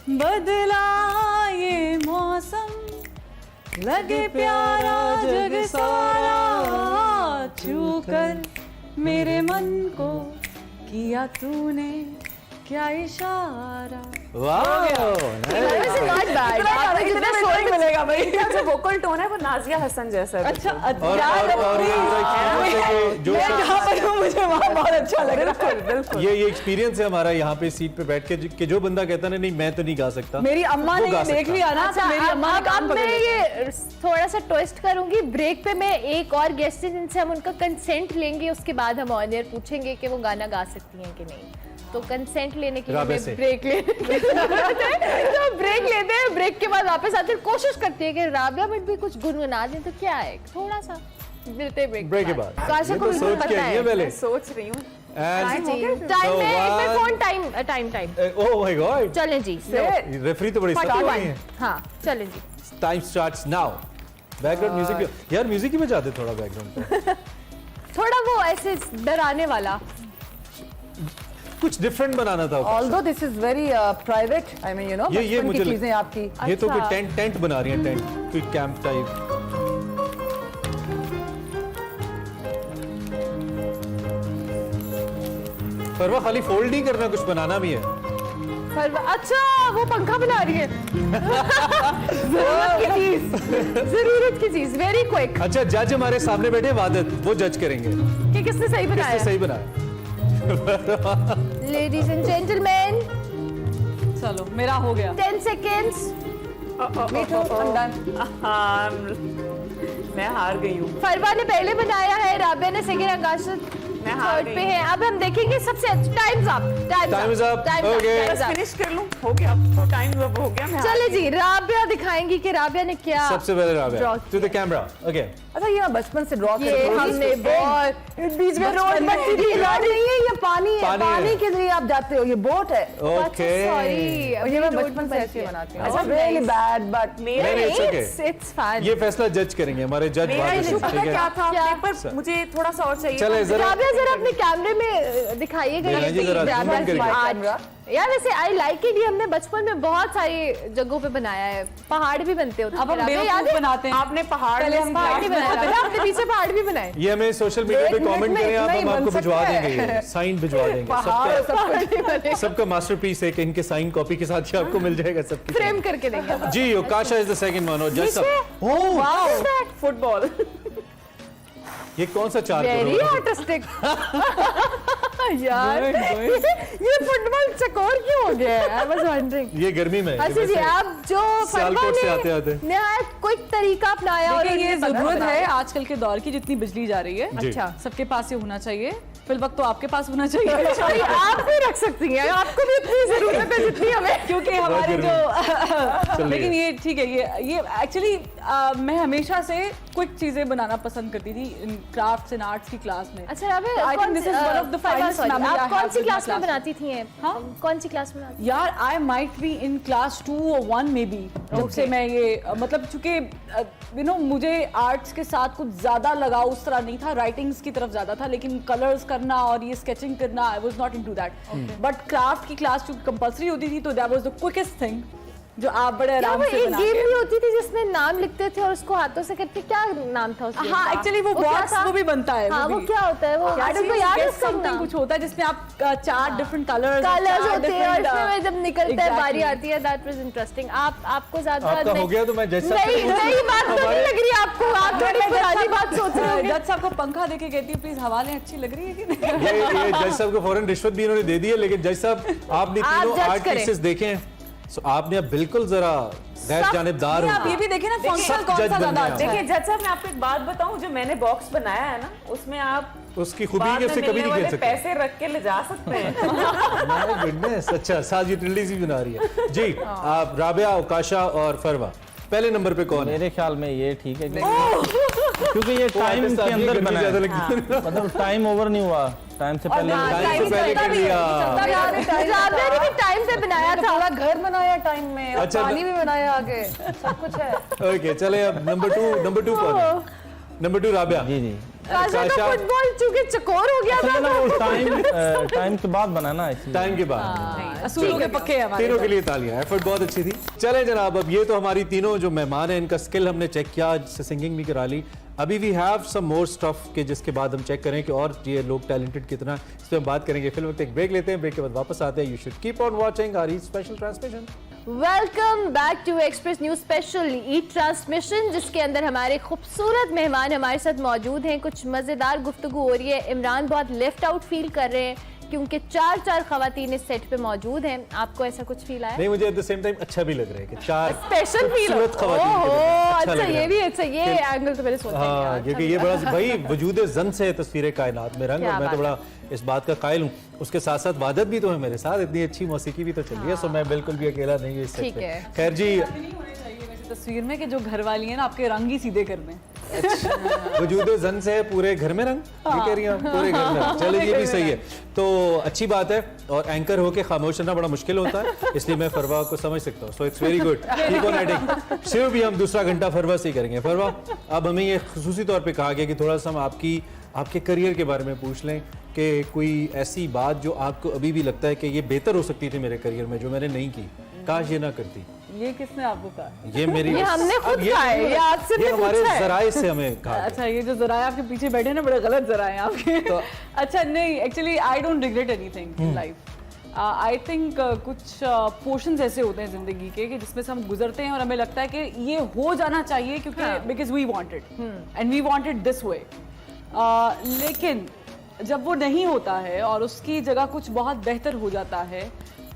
बदला ये मौसम लगे प्यारा जग सारा, छू कर मेरे मन को किया तूने क्या इशारा। वाह नॉट बैड। जितना शोर मिलेगा भाई, जो वोकल टोन है वो नाजिया हसन जैसा है। अच्छा, और जो मुझे वहाँ बहुत अच्छा लग रहा है। बिल्कुल ये एक्सपीरियंस है हमारा यहाँ पे सीट पे बैठ के कि जो बंदा कहता है नहीं मैं तो नहीं गा सकता, मेरी अम्मा ने वो गा ये देख सकता। लिया ना, तो मेरी अम्मा ने कान अब पकड़ मैं लिया। ये थोड़ा सा ट्विस्ट करूंगी। ब्रेक पे मैं एक और गेस्ट है जिनसे हम उनका कंसेंट लेंगे, उसके बाद हम ऑन एयर पूछेंगे कि वो गाना गा सकती हैं कि नहीं। तो कंसेंट लेने के लिए राबे हमें से। ब्रेक लेने की जरूरत है। तो ब्रेक लेते हैं, ब्रेक के बाद वापस आते हैं, कोशिश करते हैं कि राबिया बट भी कुछ गुनगुना दें तो क्या है, थोड़ा सा मिलते हैं ब्रेक के बाद। काशा ये को तो बिल्कुल सोच के पता आई है। है पहले। मैं सोच रही हूँ And टाइम में So एक one- phone time oh my God, चलें जी। रेफरी तो बड़ी सख्त नहीं है। हाँ चलें जी। Time starts now. Background music यार, म्यूजिक ही बजा दे थोड़ा बैकग्राउंड पे। थोड़ा वो ऐसे डराने वाला कुछ डिफरेंट बनाना था। Although this is very private, I mean, you know, ये बचपन मुझे की चीजें आपकी। ये तो कोई अच्छा। टेंट बना रही है, टेंट कोई कैंप टाइप। पर वो खाली फोल्ड नहीं करना, कुछ बनाना भी है। अच्छा वो पंखा बना रही है। जरूरत की चीज वेरी क्विक अच्छा, जज हमारे सामने बैठे वादत, वो जज करेंगे कि किसने सही किसने बनाया। सही बनाया। लेडीज एंड जेंटलमैन, चलो मेरा हो गया। 10 seconds। Me too, I'm done. हाँ, मैं हार गई हूँ। फरवा ने पहले बनाया है, राबिया ने सेकंड, आकाश मैं हार थर्ड गई। पे है। अब हम देखेंगे सबसे अच्छा। Times up Time is up. Okay. बस फिनिश कर लूँ, हो गया, तो टाइम अब हो गया। मैं हार चले गई। जी, राबिया दिखाएंगी कि राबिया ने क्या सबसे पहले Rabia Draw to the camera. Okay, अच्छा, ये मैं बचपन से ड्रॉ ये हमने बहुत बीच में रोड बच्ची थी। नहीं है, ये पानी है। पानी है। पानी के लिए आप जाते हो, ये बोट है। ओके। सॉरी, और ये मैं बचपन से ऐसे बनाती हूँ। अच्छा, really bad, but मेरा नहीं, it's okay. It's fine. ये फैसला जज करेंगे हमारे जज मेरा वादत, इशू पता ठीक क्या है। था क्या? अपने पर, मुझे थोड़ा सा और चाहिए चले था। जरा राबिया जरा अपने कैमरे में दिखाइएगा नहीं, जी, जरा zoom in करके। कैमरा। यार वैसे आई लाइक इट। हमने बचपन में बहुत सारी जगहों पे बनाया है, पहाड़ भी बनते होते अब हम राबिया, याद बेवकूफ है? बनाते हैं। आपने पहाड़ पहले हम पहाड़ भी बनाया था, आपने पीछे पहाड़ भी बनाए। ये हमें सोशल मीडिया पे एक मिनट कमेंट में करें आप, इतना ही हम आपको बन भिजवा सकता है। देंगे, ये साइन भिजवा देंगे। पहाड़ सबका सब कुछ। सबका मास्टरपीस है कि इनके साइन कॉपी के साथ ही आपको मिल जाएगा सबकी। फ्रेम करके देंगे। जी, ओकाशा इज द सेकंड वन। और जज साहब, ओह वाओ, फुटबॉल। ये कौन सा 4 वेरी करोड़? आर्टिस्टिक। यार ये फुटबॉल चकोर क्यों हो गया है? I was wondering. ये गर्मी में अच्छा जी, अब जो सियालकोट से फरवा आते ने नहायत कोई तरीका अपनाया और देखिए, ये उन्होंने पता जरूरत बनाया। है आजकल के दौर की, जितनी बिजली जा रही है। जी। अच्छा सबके पास ये होना चाहिए, फिल वक्त तो आपके पास होना चाहिए। भाई, आप भी रख सकती हैं, आपको भी उतनी जरूरत है जितनी हमें। क्योंकि हमारे गर्मी। जो लेकिन ये ठीक है, ये एक्चुअली मैं हमेशा से क्विक चीजें बनाना पसंद करती थी इन क्राफ्ट्स एंड आर्ट्स की क्लास में। अच्छा Rabia, I think this is one of the finest memory I आप कौन have see with my class में class. बनाती थी? हाँ? कौन सी क्लास में बनाती? यार I might be in class 2 और 1 में बी, जब से मैं ये मतलब चूंकि यू नो मुझे आर्ट्स के साथ कुछ ज्यादा लगाव उस तरह नहीं था, राइटिंग्स की तरफ ज्यादा था, लेकिन कलर्स करना और ये स्केचिंग करना I was not into that. But craft की क्लास चूंकि कंपलसरी होती थी, तो that was the quickest thing जो आप बड़े आराम से एक गेम भी होती थी जिसमें नाम लिखते थे और उसको हाथों से करके, क्या नाम था उसका? हाँ एक्चुअली वो बॉक्स वो भी बनता है। हाँ वो क्या होता है? वो याद है समथिंग कुछ होता है जिसमें आप 4 डिफरेंट कलर्स होते हैं और इसमें जब निकलता है बारी आती है। That was interesting. आपको ज्यादा हो गया तो मैं जज साहब नई बात तो नहीं लग रही आपको? आप थोड़ी पुरानी बात सोच रहे हो। जज साहब को पंखा देके कहती है प्लीज हवा लें, अच्छी लग रही है कि नहीं? ये जज साहब को फौरन रिश्वत भी इन्होंने दे दी है, लेकिन जज साहब आपने तीनों आर्ट पीसेस देखे हैं, सो आपने अब बिल्कुल जरा गैर जानिबदार हो। आप ये भी देखें ना फंक्शनल कौन सा ज्यादा अच्छा है। देखिए जज साहब मैं आपको एक बात बताऊं, जो मैंने बॉक्स बनाया है ना उसमें आप उसकी खूबी है कि उससे कभी नहीं खेल सकते, पैसे रख के ले जा सकते हैं। माय गुडनेस, अच्छा साज यूटिलिटीज भी बना रही है जी। आप राबिया, उकाशा और फरवा पहले नंबर पे कौन है? मेरे ख्याल में ये ठीक है क्योंकि ये टाइम के अंदर बना है, मतलब टाइम ओवर नहीं हुआ, टाइम से पहले कर लिया। टाइम से बनाया था, पूरा घर बनाया टाइम में, अच्छा, पानी भी बनाया आगे, सब कुछ है। ओके चले अब नंबर 2 कौन है? नंबर 2 राबिया। जी जी फुटबॉल चूंकि चकोर हो गया था टाइम के बाद बना ना, टाइम के बाद। असूलों के पक्के हैं हमारे। तीनों के लिए तालियां, एफर्ट बहुत अच्छी थी। चले जनाब, अब ये तो हमारी तीनों जो मेहमान हैं इनका स्किल हमने चेक किया, जिससे सिंगिंग भी करा ली। अभी we have some more stuff के जिसके बाद हम चेक करें कि और ये लोग टैलेंटेड कितना, इस पर हम बात करेंगे। फिल्म वक्त एक ब्रेक लेते हैं, ब्रेक के बाद वापस आते हैं। You should keep on watching our special transmission. Welcome back to Express News special Eid transmission, जिसके अंदर हमारे खूबसूरत मेहमान हमारे साथ मौजूद हैं। कुछ मजेदार गुफ्तगू हो रही है। इमरान बहुत लेफ्ट आउट फील कर रहे हैं क्योंकि 4 खवातीन इस सेट पे मौजूद हैं। आपको ऐसा कुछ फील आया? नहीं, मुझे एट द सेम टाइम अच्छा भी लग रहा है कि 4 स्पेशल फील अच्छा, ये भी अच्छा, ये एंगल तो मैंने सोचा नहीं हाँ, यार। क्योंकि ये बड़ा भाई वजूद जन से तस्वीर कायनात में रंग, और मैं तो बड़ा इस बात का कायल हूँ। उसके साथ साथ वादत भी तो है मेरे साथ, इतनी अच्छी मौसीकी भी तो चल रही है, सो मैं बिल्कुल भी अकेला नहीं हूँ इस सेट पे। खैर जी, तस्वीर में कि जो घर वाली है ना आपके रंग ही सीधे कर में। वजूद जन से पूरे घर में रंग, ये कह रही हैं पूरे घर में। चलो ये भी सही है, तो अच्छी बात है। और एंकर होके खामोश रहना बड़ा मुश्किल होता है, इसलिए मैं फरवा को समझ सकता हूँ। So it's very good, keep on adding. Shiv भी हम दूसरा घंटा फरवा से ही करेंगे। फरवा, अब हमें ये खुसूसी तौर पे कहा गया कि थोड़ा सा हम आपके करियर के बारे में पूछ लें कि कोई ऐसी बात जो आपको अभी भी लगता है कि ये बेहतर हो सकती थी मेरे करियर में, जो मैंने नहीं की, काश ये ना करती। ये किसने आपको कहा? ये मेरी ये हमने खुद कहा है, ये आपसे ये हमारे जराए से हमें कहा। अच्छा, ये जो जराए आपके पीछे बैठे ना, बड़े गलत जराए आपके। तो अच्छा नहीं, actually I don't regret anything in life. I think कुछ पोर्शंस ऐसे होते हैं जिंदगी के कि जिसमें से हम गुजरते हैं और हमें लगता है कि ये हो जाना चाहिए क्योंकि because we wanted and we wanted this way, लेकिन जब वो नहीं होता है और उसकी जगह कुछ बहुत बेहतर हो जाता है,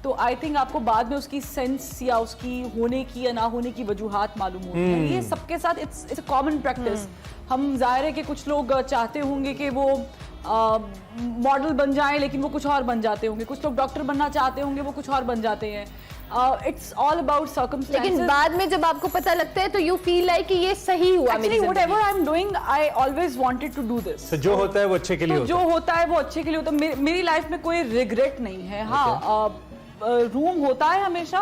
तो आई थिंक आपको बाद में उसकी सेंस या उसकी होने की या ना होने की वजूहात मालूम होती है। ये सबके साथ इट्स अ कॉमन प्रैक्टिस। हम जाहिर है कि कुछ लोग चाहते होंगे कि वो मॉडल बन जाएं, लेकिन वो कुछ और बन जाते होंगे। कुछ लोग डॉक्टर बनना चाहते होंगे, वो कुछ और बन जाते हैं। It's all about circumstances. लेकिन बाद में जब आपको पता लगता है तो यू फील लाइक कि ये सही हुआ मेरी जिंदगी। Whatever I am doing, I always wanted to do this. जो होता है वो अच्छे के लिए होता है। जो होता है वो अच्छे के लिए होता है। मेरी लाइफ में कोई रिग्रेट नहीं है। हाँ, रूम होता है हमेशा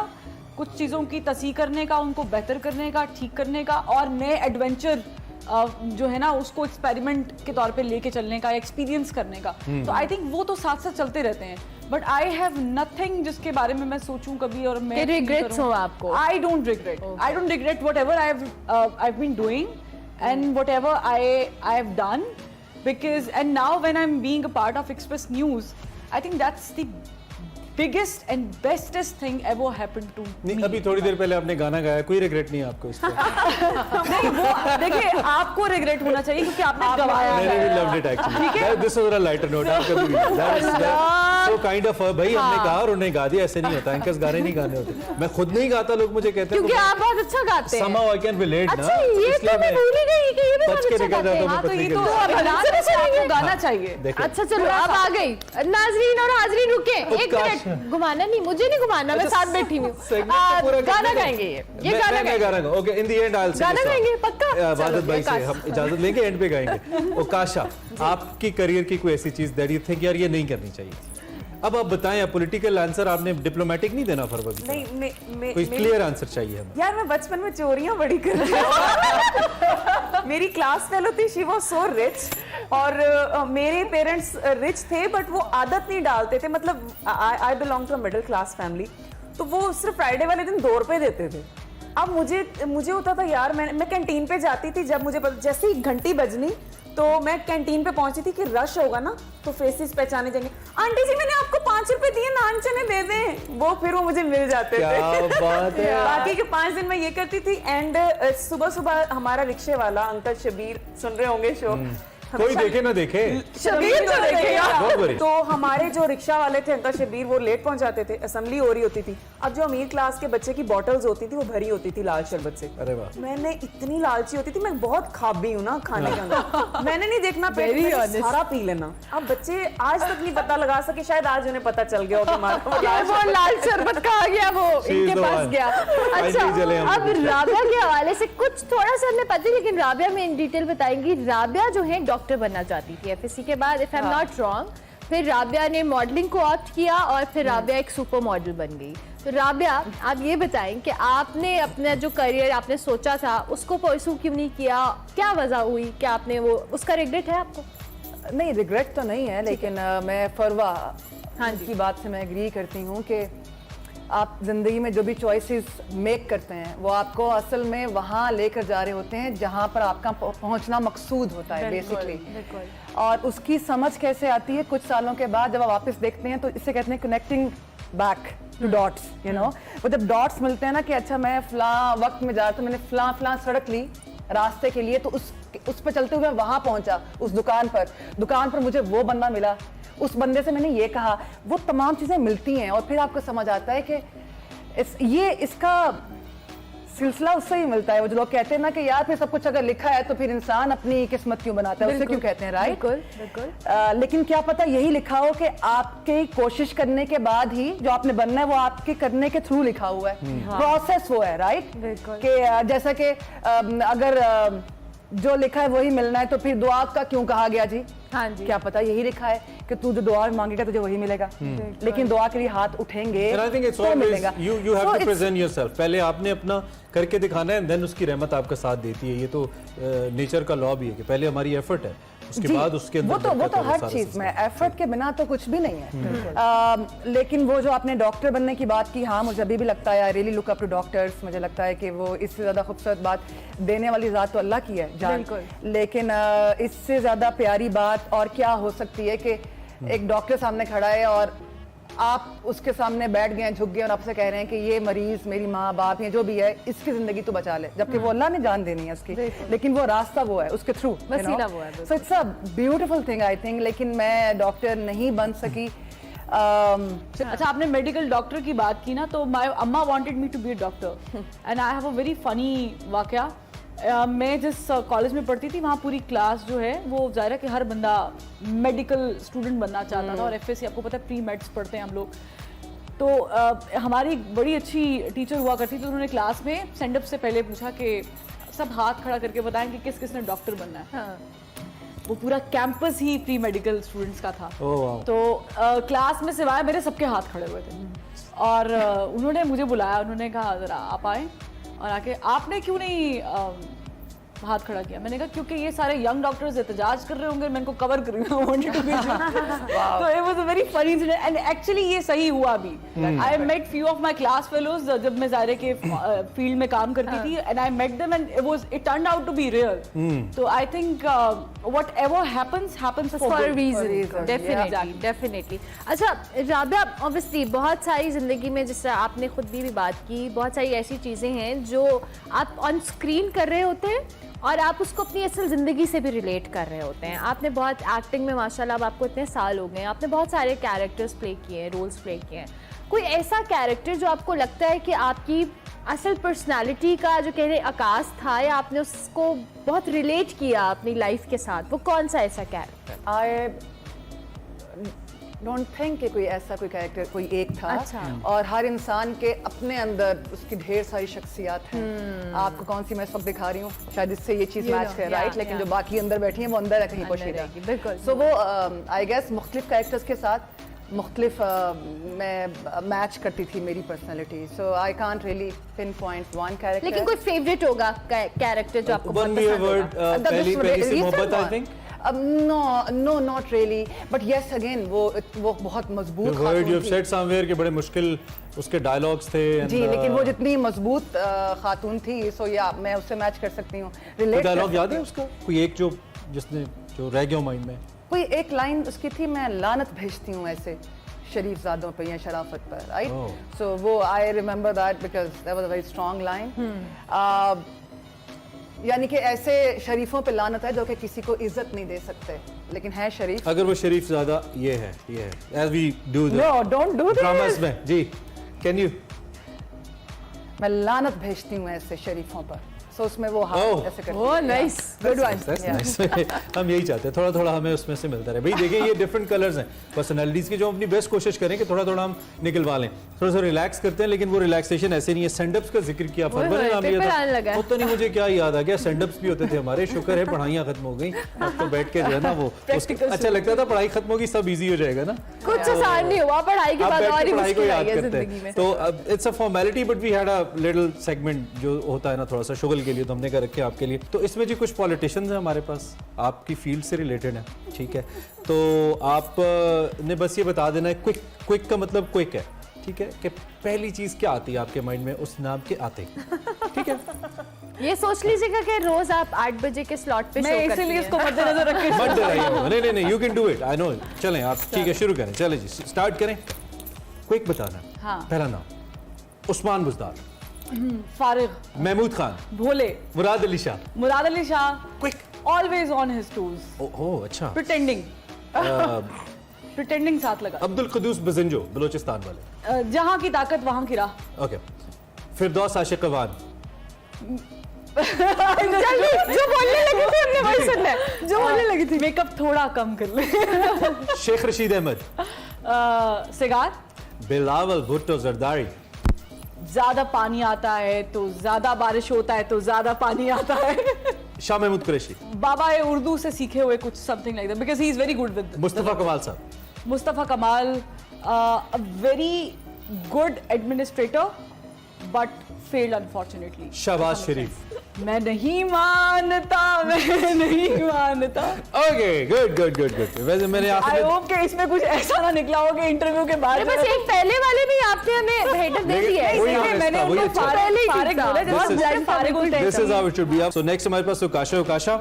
कुछ चीज़ों की तस्हीह करने का, उनको बेहतर करने का, ठीक करने का, और नए एडवेंचर जो है ना उसको एक्सपेरिमेंट के तौर पे लेके चलने का, एक्सपीरियंस करने का। तो आई थिंक वो तो साथ साथ चलते रहते हैं। बट आई हैव नथिंग जिसके बारे में मैं सोचूं कभी और मैं रिग्रेट्स हो आपको? I don't regret whatever I have been doing and whatever I have done, because and now when I am being a part of Express News, I think that's the biggest and bestest thing ever happened to me. अभी थोड़ी देर पहले आपने गाना गाया, कोई regret नहीं है आपको इस पे? नहीं, वो देखिए आपको रिग्रेट होना चाहिए क्योंकि आपने गवाया है। मैंने भी loved it actually. This was a lighter note. आप कभी सो काइंड ऑफ भाई हमने कहा और उन्हें गा दिया, ऐसे नहीं होता। एंकर्स गाने नहीं गाने होते। मैं खुद नहीं गाता, लोग मुझे कहते हैं क्योंकि आप बहुत अच्छा गाते हैं। somehow I can relate ना। अच्छा, ये तो मैं भूल ही गई कि ये भी बहुत अच्छा गाते हैं। हाँ, तो ये तो आपको गाना चाहिए। अच्छा चलो, अब आ गई। नाजरीन और हाजरीन रुके एक मिनट, घुमाना नहीं, मुझे नहीं घुमाना, मैं साथ बैठी हूँ। गाना गाएंगे, ये गाना गाएंगे। Okay, in the and I will say गाना गाएंगे पक्का। वादत भाई से हम इजाजत लेंगे, एंड पे गाएंगे। ओकाशा, आपकी करियर की कोई ऐसी चीज दैट यू थिंक यार ये नहीं करनी चाहिए? अब आप बताएं, पॉलिटिकल आंसर आपने डिप्लोमेटिक नहीं देना फरवा की। नहीं, कोई क्लियर आंसर चाहिए हमें। यार मैं बचपन में चोरियां बड़ी कर रही हूं। मेरी क्लास फेलो थी, शी वाज सो रिच, और मेरे पेरेंट्स रिच थे बट वो आदत नहीं डालते थे। मतलब I belong to a middle class family, तो वो सिर्फ फ्राइडे वाले दिन 2 रुपए देते थे। अब मुझे होता था यार, मैं कैंटीन पे जाती थी, जब मुझे जैसे ही घंटी बजनी तो मैं कैंटीन पे पहुंची थी कि रश होगा ना तो फेसेस पहचाने जाएंगे, आंटी जी मैंने आपको 5 रुपए दिए, नान चने दे दें, वो फिर वो मुझे मिल जाते थे। बात है। बाकी के 5 दिन मैं ये करती थी। एंड सुबह सुबह हमारा रिक्शे वाला अंकल शबीर, सुन रहे होंगे शो, कोई देखे ना देखे, शबीर तो देखेगा। worry। तो हमारे जो रिक्शा वाले थे अंकल शबीर, वो लेट पहुंच जाते थे, असेंबली हो रही होती थी। अब जो अमीर क्लास के बच्चे की बॉटल्स होती थी वो भरी होती थी लाल शरबत से। अरे वाह। मैंने इतनी लालची होती थी, मैं बहुत खाबी हूँ ना खाने के अंदर, मैंने नहीं देखना पेट, सारा पी लेना। अब बच्चे आज तक नहीं पता लगा सके, शायद आज उन्हें पता चल गया हो कि वो लाल शरबत कहाँ गया, वो इनके पास गया। अच्छा, अब राबिया के हवाले से कुछ थोड़ा सा हमें पता है, लेकिन राबिया में इन डिटेल बताएंगी। राबिया जो है डॉक्टर बनना चाहती थी एफएससी के बाद, if I am not wrong. फिर राबिया ने मॉडलिंग को ऑप्ट किया और फिर राबिया एक सुपर मॉडल बन गई। तो राबिया, आप ये बताएं कि आपने अपना जो करियर आपने सोचा था उसको परस्यू क्यों नहीं किया, क्या वजह हुई, क्या आपने वो, उसका रिग्रेट है आपको? नहीं, रिग्रेट तो नहीं है, लेकिन मैं फरवा की बात से मैं एग्री करती हूँ कि आप जिंदगी में जो भी चॉइसेस मेक करते हैं वो आपको असल में वहाँ लेकर जा रहे होते हैं जहाँ पर आपका पहुँचना मकसूद होता है बेसिकली। और उसकी समझ कैसे आती है कुछ सालों के बाद, जब आप वापस देखते हैं तो इसे कहते हैं connecting back to dots, you know. वो जब डॉट्स मिलते हैं ना कि अच्छा मैं फला वक्त में जा रहा था, मैंने फला सड़क ली रास्ते के लिए, तो उस पर चलते हुए वहाँ पहुँचा, उस दुकान पर मुझे वो बंदा मिला, उस बंदे से मैंने ये कहा, वो तमाम चीज़ें मिलती हैं और फिर आपको समझ आता है कि इसका सिलसिला उससे ही मिलता है। वो जो लोग कहते हैं ना कि यार फिर सब कुछ अगर लिखा है तो फिर इंसान अपनी किस्मत क्यों बनाता है, उससे क्यों कहते हैं, राइट? बिल्कुल। लेकिन क्या पता यही लिखा हो कि आपके कोशिश करने के बाद ही जो आपने बनना है वो आपके करने के थ्रू लिखा हुआ है, प्रोसेस वो है, राइट? कि जैसा कि अगर जो लिखा है वही मिलना है तो फिर दुआ का क्यों कहा गया जी? हाँ जी, क्या पता यही लिखा है कि तू जो दुआ मांगेगा तुझे वही मिलेगा, लेकिन दुआ के लिए हाथ उठेंगे तो मिलेगा। You have to present yourself। पहले आपने अपना करके दिखाना है, देन उसकी रहमत आपका साथ देती है। ये तो नेचर का लॉ भी है कि पहले हमारी एफर्ट है, उसके बाद उसके अंदर वो तो हर चीज में एफर्ट के बिना तो कुछ भी नहीं है। लेकिन वो जो आपने डॉक्टर बनने की बात की, हाँ मुझे अभी भी लगता है, I really look up to doctors. मुझे लगता है कि वो इससे ज्यादा खूबसूरत बात देने वाली जात तो अल्लाह की है जान, लेकिन इससे ज्यादा प्यारी बात और क्या हो सकती है कि एक डॉक्टर सामने खड़ा है और आप उसके सामने बैठ गए, झुक गए और आपसे कह रहे हैं कि ये मरीज मेरी माँ बाप है, जो भी है, इसकी जिंदगी तो बचा ले, जबकि वो अल्लाह ने जान देनी है उसकी, लेकिन वो रास्ता वो है, उसके थ्रू वसीला वो है। So it's a beautiful thing I think. लेकिन मैं डॉक्टर नहीं बन सकी। अच्छा, आपने मेडिकल डॉक्टर की बात की ना, तो माय अम्मा wanted me to be a doctor and I have a very funny वाकया। मैं जिस कॉलेज में पढ़ती थी वहाँ पूरी क्लास जो है वो ज़ाहिर है कि हर बंदा मेडिकल स्टूडेंट बनना चाहता था, और एफएससी आपको पता है प्री मेड्स पढ़ते हैं हम लोग। तो हमारी एक बड़ी अच्छी टीचर हुआ करती थी, तो उन्होंने क्लास में सेंड अप से पहले पूछा कि सब हाथ खड़ा करके बताएं कि किस किसने डॉक्टर बनना है। हाँ। वो पूरा कैंपस ही प्री मेडिकल स्टूडेंट्स का था। तो क्लास में सिवाय मेरे सबके हाथ खड़े हुए थे, और उन्होंने मुझे बुलाया, उन्होंने कहा ज़रा आप आए, और आके आपने क्यों नहीं हाथ खड़ा किया? मैंने कहा क्योंकि ये सारे यंग डॉक्टर्स एहतजाज कर रहे होंगे, मैं इनको कवर कर रही हूँ। तो it was a very funny incident and actually ये सही हुआ भी। I met few of my class fellows जब मैं ज़ाहिर के फील्ड में काम करती थी, and I met them and it turned out to be real. तो I think whatever happens for a reason. Definitely. अच्छा राबिया, ऑब्वियसली बहुत सारी जिंदगी में, जिससे आपने खुद भी बात की, बहुत सारी ऐसी चीज़ें हैं जो आप ऑन स्क्रीन कर रहे होते हैं और आप उसको अपनी असल ज़िंदगी से भी रिलेट कर रहे होते हैं। आपने बहुत एक्टिंग में माशाल्लाह, अब आपको इतने साल हो गए, आपने बहुत सारे कैरेक्टर्स प्ले किए हैं, रोल्स प्ले किए हैं। कोई ऐसा कैरेक्टर जो आपको लगता है कि आपकी असल पर्सनालिटी का जो कह रहे आकाश था, या आपने उसको बहुत रिलेट किया अपनी लाइफ के साथ, वो कौन सा ऐसा कैरेक्टर? आई डोंट थिंक कि कोई ऐसा कोई कैरेक्टर कोई एक था। अच्छा। और हर इंसान के अपने अंदर उसकी ढेर सारी शख्सियत हैं। आपको कौन सी मैं इस वक्त दिखा रही हूँ, शायद इससे ये चीज़ मैच है, राइट? लेकिन जो बाकी अंदर बैठी हैं वो अंदर है कहीं पोशीदा। बिल्कुल। सो वो आई गेस मुख्तलिफ कैरेक्टर्स के साथ मुख्तलिफ मैं मैच करती थी मेरी personality. So I can't really pin point one character. लेकिन कोई फेवरेट होगा कैरेक्टर जो आपको बहुत पसंद होगा? पहली सी मोहब्बत, I think no not really, but yes again वो बहुत मजबूत word you have said somewhere के बड़े मुश्किल उसके डायलॉग्स थे जी, लेकिन वो जितनी मजबूत खातून थी, सो या मैं उससे मैच कर सकती हूँ, रिलेट। डायलॉग याद है उसका कोई एक जो रह गया माइंड में? कोई एक लाइन उसकी थी, मैं लानत भेजती हूँ ऐसे शरीफ ज़ादों पे या शराफत पर, राइट? सो वो I remember that because that was a very strong line. यानी कि ऐसे शरीफों पे लानत है जो कि किसी को इज्जत नहीं दे सकते, लेकिन है शरीफ। अगर वो शरीफ ज़्यादा ये है as we do know don't do dramas में जी, कैन यू? मैं लानत भेजती हूँ ऐसे शरीफों पर, सो उसमें वो हाथ ऐसे करती ओह नाइस, गुड वन। हम यही चाहते हैं, थोड़ा थोड़ा हमें उसमें से मिलता रहे। भाई देखिए ये डिफरेंट कलर्स हैं पर्सनालिटीज की, जो अपनी बेस्ट कोशिश करें कि थोड़ा थोड़ा हम निकलवा लें, थोड़ा सा रिलैक्स करते हैं, लेकिन वो रिलैक्सेशन ऐसे नहीं है। सेंडअप्स का जिक्र किया, फरवरी नाम लिया था, वो तो नहीं मुझे क्या याद आ गया, सेंडअप्स भी होते थे हमारे। शुक्र है पढ़ाइयाँ खत्म हो गई, अब तो बैठ के जो है ना वो अच्छा लगता था, पढ़ाई खत्म होगी सब इजी हो जाएगा ना, कुछ आसान नहीं हुआ, पढ़ाई के बाद और ही मुश्किल आई है जिंदगी में। तो it's a formality, but we had a little segment जो होता है ना थोड़ा सा शुगल के लिए, तो हमने कर रखे आपके लिए। तो इसमें जी कुछ पॉलिटिशियंस हैं हमारे पास, आपकी फील्ड से रिलेटेड है, ठीक है? तो आप ने बस ये बता देना है, क्विक का मतलब क्विक है, ठीक है? कि पहली चीज क्या आती है आपके माइंड में उस नाम के आते ही, ठीक है? ये सोच लीजिएगा कि रोज आप 8 बजे के स्लॉट पे शो करती हैं। मैं इसीलिए इसको मद्देनजर रख के मत डराइए, नहीं you can do it, I know. चलें आप, ठीक है, शुरू करें, चलें जी, स्टार्ट करें। क्विक बताना। हाँ। पहला नाम उस्मान बुज़दार, फारिग, महमूद खान, भोले, Murad Ali Shah. Murad Ali Shah, quick. Always on his tools, oh अच्छा। प्रिटेंडिंग, प्रिटेंडिंग साथ लगा। अब्दुल कुदूस बजिंजो, बलोचिस्तान वाले। जहां की ताकत वहां की राह। ओके। फिरदौस आशिक अवान। जो बोलने लगी थी हमने वही सुनना है, जो बोलने लगी थी। मेकअप थोड़ा कम कर ले। शेख रशीद अहमद। सिगार। बिलावल भुट्टो जरदारी। ज्यादा पानी आता है तो ज्यादा बारिश होता है तो ज्यादा पानी आता है। शाह महमूद कुरैशी। बाबा ये उर्दू से सीखे हुए कुछ something like that, because he is very good with. Mustafa कमाल साहब। मुस्तफा कमाल, a very good administrator but failed unfortunately. Shahbaz शरीफ। मैं नहीं मानता। Okay, good. वैसे मैंने आई होप कि इसमें कुछ ऐसा ना निकला हो कि इंटरव्यू के बाद बस एक पहले वाले भी आपने हमें भेंट दे दी है। मैंने उनको फारिग बोला, बहुत ब्लाइंड फारिग होते हैं। This is how it should B. So next हमारे पास उकाशा।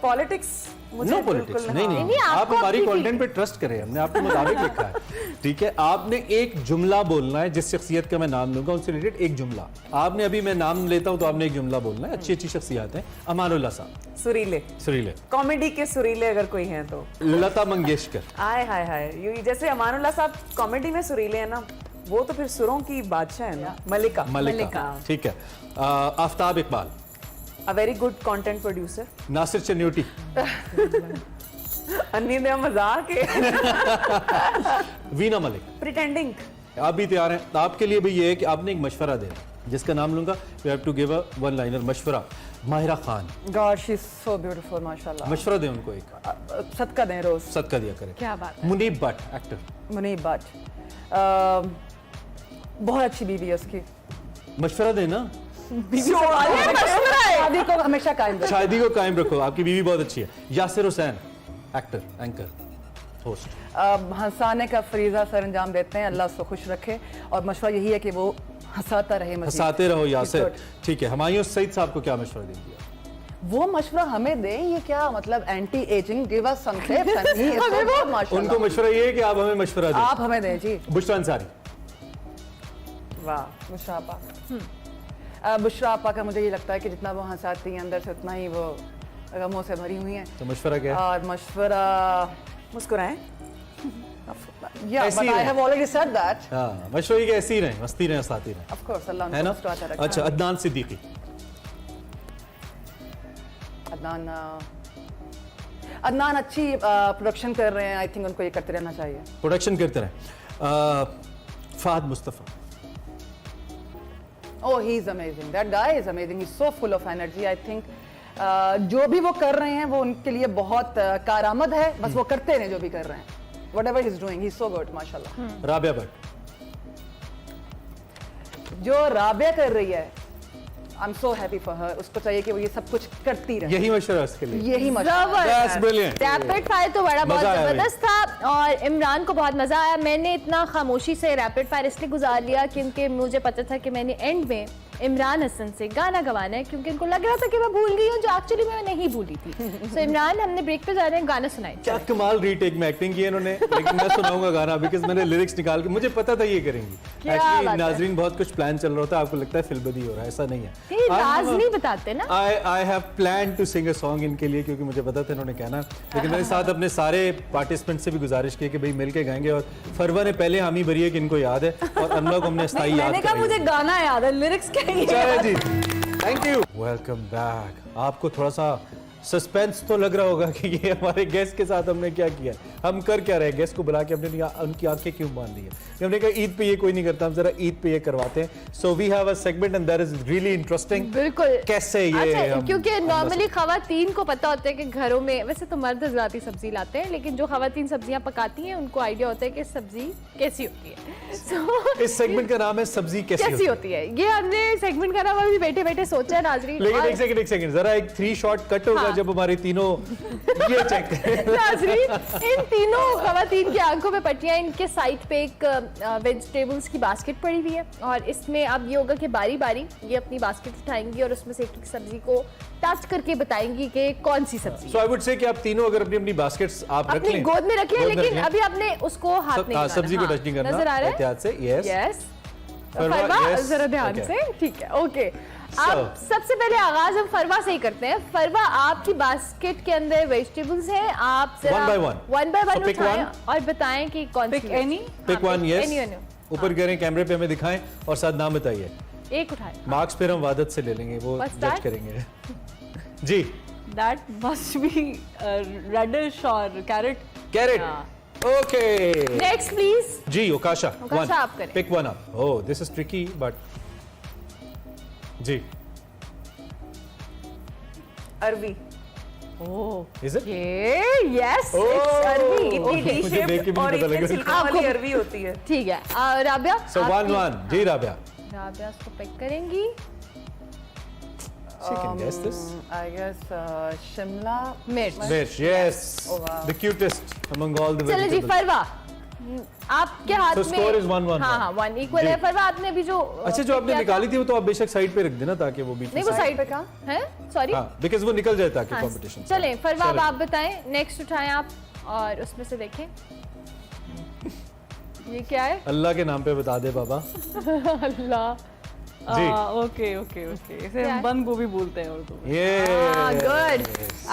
पॉलिटिक्स नो पॉलिटिक्स, नहीं, आप हमारी कंटेंट पे ट्रस्ट करें, हमने आपके मुताबिक लिखा है, ठीक है? आपने एक जुमला बोलना है, जिस शख्सियत का मैं नाम लूंगा उनसे रिलेटेड एक जुमला। आपने अभी मैं नाम लेता हूं तो आपने एक जुमला बोलना है। अच्छी शख्सियत है। अमानुल्लाह साहब। सुरीले। कॉमेडी के सुरीले अगर कोई हैं तो लता मंगेशकर। हाय जैसे अमानुल्लाह साहब कॉमेडी में सुरीले हैं ना, वो तो फिर सुरों की बादशाह है ना। मलिका। ठीक है। Aftab Iqbal. A very good content producer. Nasir चन्योटी। अन्य मजाक है। वीना मलिक। Pretending. आप भी तैयार हैं? आपके लिए भी ये है कि आपने एक मशवरा देना, जिसका नाम लूंगा, you have to give a one liner मशवरा। Mahira Khan. God, she's so beautiful, माशाल्लाह। मशवरा दें उनको एक। सदका दें रोज। सदका दिया करें। क्या बात है। मुनीब भट्ट, एक्टर। मुनीब भट्ट, बहुत अच्छी बीवी है उसकी। मशवरा देना। शादी को हमेशा कायम रखो। शादी को कायम रखो, आपकी बीवी बहुत अच्छी है। Yasir Hussain, actor, anchor, host. हंसाने का फरीजा सर अंजाम देते हैं, अल्लाह उसको खुश रखे, और मशवरा यही है कि वो हंसाता रहे, हंसाते रहो यासिर। ठीक है। हुमायूं सईद साहब को क्या मशवरा देंगे? वो मशवरा हमें दें, ये क्या मतलब anti ageing, give us something. उनको मशवरा ये है कि आप हमें मशवरा दें। आप हमें दें जी। बुशरा अंसारी। वाह, बुशरा आपा। बुशरा आपा का मुझे ये लगता है कि जितना वो हंसाती हैं अंदर से, उतना ही वो गमों से भरी हुई हैं। तो मशवरा क्या है? और मशवरा मुस्कुराएं। Yeah, but I have already said that. हाँ, मशवरा की ऐसी ही रहे, मस्ती रहे, हंसाती रहे। Of course, अल्लाह है ना? उनको मुस्कुराता रखे। अच्छा, अदनान सिद्दीकी। अदनान अच्छी प्रोडक्शन कर रहे हैं, आई थिंक उनको ये करते रहना चाहिए। प्रोडक्शन करते रहे। Fahad Mustafa. Oh, he is amazing. That guy is amazing. He's so full of energy. I think जो भी वो कर रहे हैं वो उनके लिए बहुत कारआमद है, बस वो करते रहें जो भी कर रहे हैं। Whatever he's doing, he's so good, माशाल्लाह। राबिया भट्ट। जो राबिया कर रही है, I'm so happy for her. उसको चाहिए कि वो ये सब कुछ करती रहे। यही मशवरा उसके लिए। यही मशवरा। That's brilliant. रैपिड फायर तो बड़ा बहुत मजा आया जबरदस्त था और इमरान को बहुत मजा आया। मैंने इतना खामोशी से रैपिड फायर इसलिए गुजार लिया क्योंकि मुझे पता था कि मैंने एंड में इमरान हसन से गाना गवाना है क्योंकि उनको लग रहा था कि मैं भूल गई हूँ जो एक्चुअली मैं नहीं भूली थी। सो इमरान, हमने ब्रेक पे जा रहे हैं, गाना सुनाए। क्या कमाल रीटेक में एक्टिंग की है इन्होंने, लेकिन मैं सुनाऊंगा गाना बिकॉज़ मैंने लिरिक्स निकाल के, मुझे पता था ये करेंगी। एक्चुअली नाजरीन बहुत कुछ प्लान चल रहा होता है, आपको लगता है फिल्मबदी हो रहा है, ऐसा नहीं है। राज नहीं बताते ना। I have plan to sing a song इनके लिए क्योंकि मुझे पता था इन्होंने कहना, लेकिन मैंने साथ अपने सारे पार्टिसिपेंट से भी गुजारिश की कि भाई मिलके गाएंगे और फरवा ने पहले हामी भरी है कि इनको याद है और अनलॉक हमने स्थाई याद मैंने कहा मुझे गाना याद है, लिरिक्स क्या है। जी थैंक यू, वेलकम बैक। आपको थोड़ा सा सस्पेंस तो लग रहा होगा कि ये हमारे गेस्ट के साथ हमने क्या किया, हम कर क्या रहे, गेस्ट को बुला के हमने उनकी आंखें क्यों बांध दी है। हमने कहा ईद पे ये कोई नहीं करता, हम जरा ईद पे ये करवाते हैं। So we have a segment and that is really interesting. बिल्कुल। कैसे ये अच्छा, क्योंकि नॉर्मली खवातीन को पता होता है कि घरों में, वैसे तो मर्द हज़राती सब्जी लाते हैं, लेकिन जो खवातीन सब्जियां पकाती हैं उनको आइडिया होता है कि सब्जी कैसी होती है। इस सेगमेंट का नाम है सब्जी कैसी होती है। ये हमने सेगमेंट का नाम अभी बैठे बैठे सोचा है नाजरीन। लेकिन एक सेकंड जरा एक 3 शॉट कट होगा जब हमारे तीनों ये चेक करें। नाजरीन, इन तीनों खवातीन की आंखों में पट्टियां, इनके साइड पे एक वेजिटेबल्स की बास्केट पड़ी हुई है और इसमें अब ये होगा कि बारी बारी ये अपनी बास्केट उठाएंगी और उसमें से एक सब्जी को टच करके बताएंगी कि कौन सी सब्जी। सो आई वुड से कि आप तीनों अगर अपनी अपनी बास्केट्स आप रख लें, गोद में रख लें, लेकिन अभी आपने उसको हाथ नहीं लगाना। सब्जी को टच नहीं करना, नजर आ रहा है एहतियात से। यस फरवा, जरा ध्यान से, ठीक है, ओके। अब सबसे पहले आगाज हम फरवा से ही करते हैं। फरवा, आपकी बास्केट के अंदर वेजिटेबल्स हैं, आप जरा वन बाय वन उठाएं और बताएं कि कौन सी। Pick one. यस, ऊपर करें, कैमरे पे हमें दिखाएं और साथ नाम बताइए। एक उठाएं, मार्क्स फिर हम वादत से ले लेंगे, वो जज करेंगे। जी, दैट मस्ट बी रेडिश और कैरेट। Okay, next please. जी ओकाशा, आप करें। Pick one up. Oh this is tricky but जी। अरवी। Oh, is it? Yes, it's arvi. इतनी डी शेप और इतने छिलकों वाली अरवी होती है। ठीक है, राबिया। सो 1-1। जी राबिया इसको पिक करेंगी। She can guess this. I guess Shimla मिर्च। Yes. The cutest among all the चलो जी, vegetables. फरवा, आपके हाथ So में score is 1-1. हाँ 1 इक्वल है। फरवा, आपने अभी जो अच्छा जो आपने निकाली थी वो तो आप बेशक साइड पे रख देना ताकि वो बीच में। नहीं, वो साइड पे कहाँ है? सॉरी, हाँ, बिकॉज़ वो निकल जाए ताकि कंपटीशन। चलें फरवा, अब आप बताएं, नेक्स्ट उठाएं आप और उसमें से देखें ये क्या है। अल्लाह के नाम पे बता दे बाबा। अल्लाह। ओके इसे हम बंद गोभी बोलते हैं उर्दू में। ये गुड।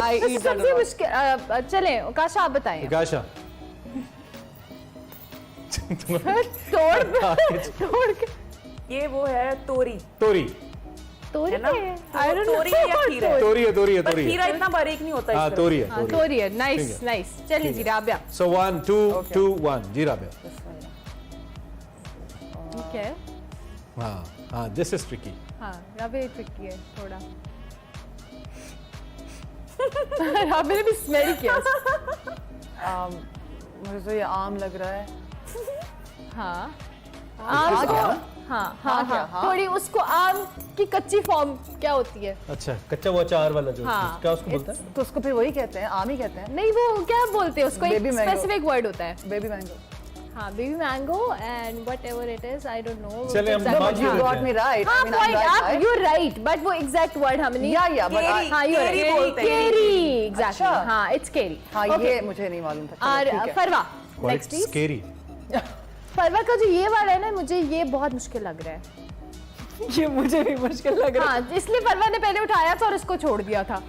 आई ईट सबसे मुश्किल, चलें काशा आप बताएं। काशा तोड़ के ये वो है तोरी। तोरी तोरी ना? तोरी या खीरा है? तोरी है। खीरा इतना बारीक नहीं होता। हाँ तोरी है। तोरी है। नाइस। चलिए जी राबिया। So 1 2 1 जी राबिया। ठीक है। हाँ दिस इज ट्रिकी। हाँ राबिया ट्रिकी है थोड़ा। राबिया ने भी स्मेल किया। मुझे तो ये आम लग रहा है। हाँ हाँ, थोड़ी उसको आम की कच्ची फॉर्म क्या होती है? अच्छा, कच्चा वो अचार वाला जो हाँ, क्या उसको बोलते हैं? तो उसको फिर वही कहते हैं, आम ही कहते हैं। नहीं, वो क्या बोलते हैं उसको, एक Baby mango. स्पेसिफिक वर्ड होता है। Baby mango. हाँ, baby mango and whatever it is, I don't know. चले हम But you got me right. हाँ, I mean, I'm point right, आप, right? यू राइट, बट वो एग्जैक्ट वर्ड हमने Yeah, but हाँ, यू केरी बोलते हैं। केरी, एग्जैक्टली। अच्छा। हाँ, इट्स केरी। हाँ, ये मुझे नहीं मालूम था। और चलो, ठीक है। फरवा, Quite नेक्स्ट प्लीज। scary. फरवा का जो ये वाला है ना, मुझे ये बहुत मुश्किल लग रहा है। ये मुझे भी मुश्किल लग रहा है। हाँ, इसलिए फरवा ने पहले उठाया था और इसको छोड़ दिया था।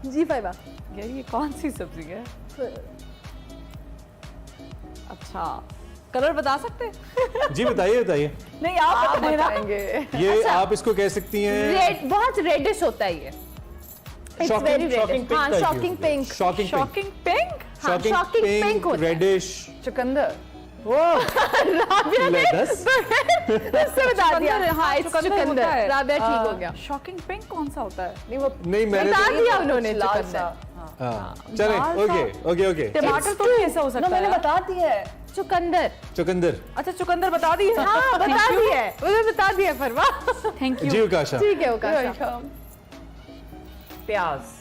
जी फरवा। यार ये कौन सी सब्जी है? अच्छा, कलर बता सकते हैं? जी बताइए। नहीं, आप बताएंगे। ये आप इसको कह सकती हैं रेड, बहुत रेडिश होता है ये। It's very reddish. हाँ, shocking pink. Shocking pink. हाँ, shocking pink होता है। रेडिश। चुकंदर। राबिया ने Let us. उससे बता दिया। हाँ, it's चुकंदर। राबिया ठीक हो गया। शॉकिंग पिंक कौन सा होता है? नहीं वो नहीं मैंने बता तो दिया उन्होंने लाल चुकंदर। सा। हाँ। चले ओके ओके ओके टमाटर तो नहीं ऐसा हो सकता मैंने है। बता दिया है। चुकंदर। चुकंदर। अच्छा चुकंदर बता दी है। हाँ बता दिया है, उन्हें बता दिया फरवा। Thank you. जी उकाशा। ठीक है उकाशा। प्याज।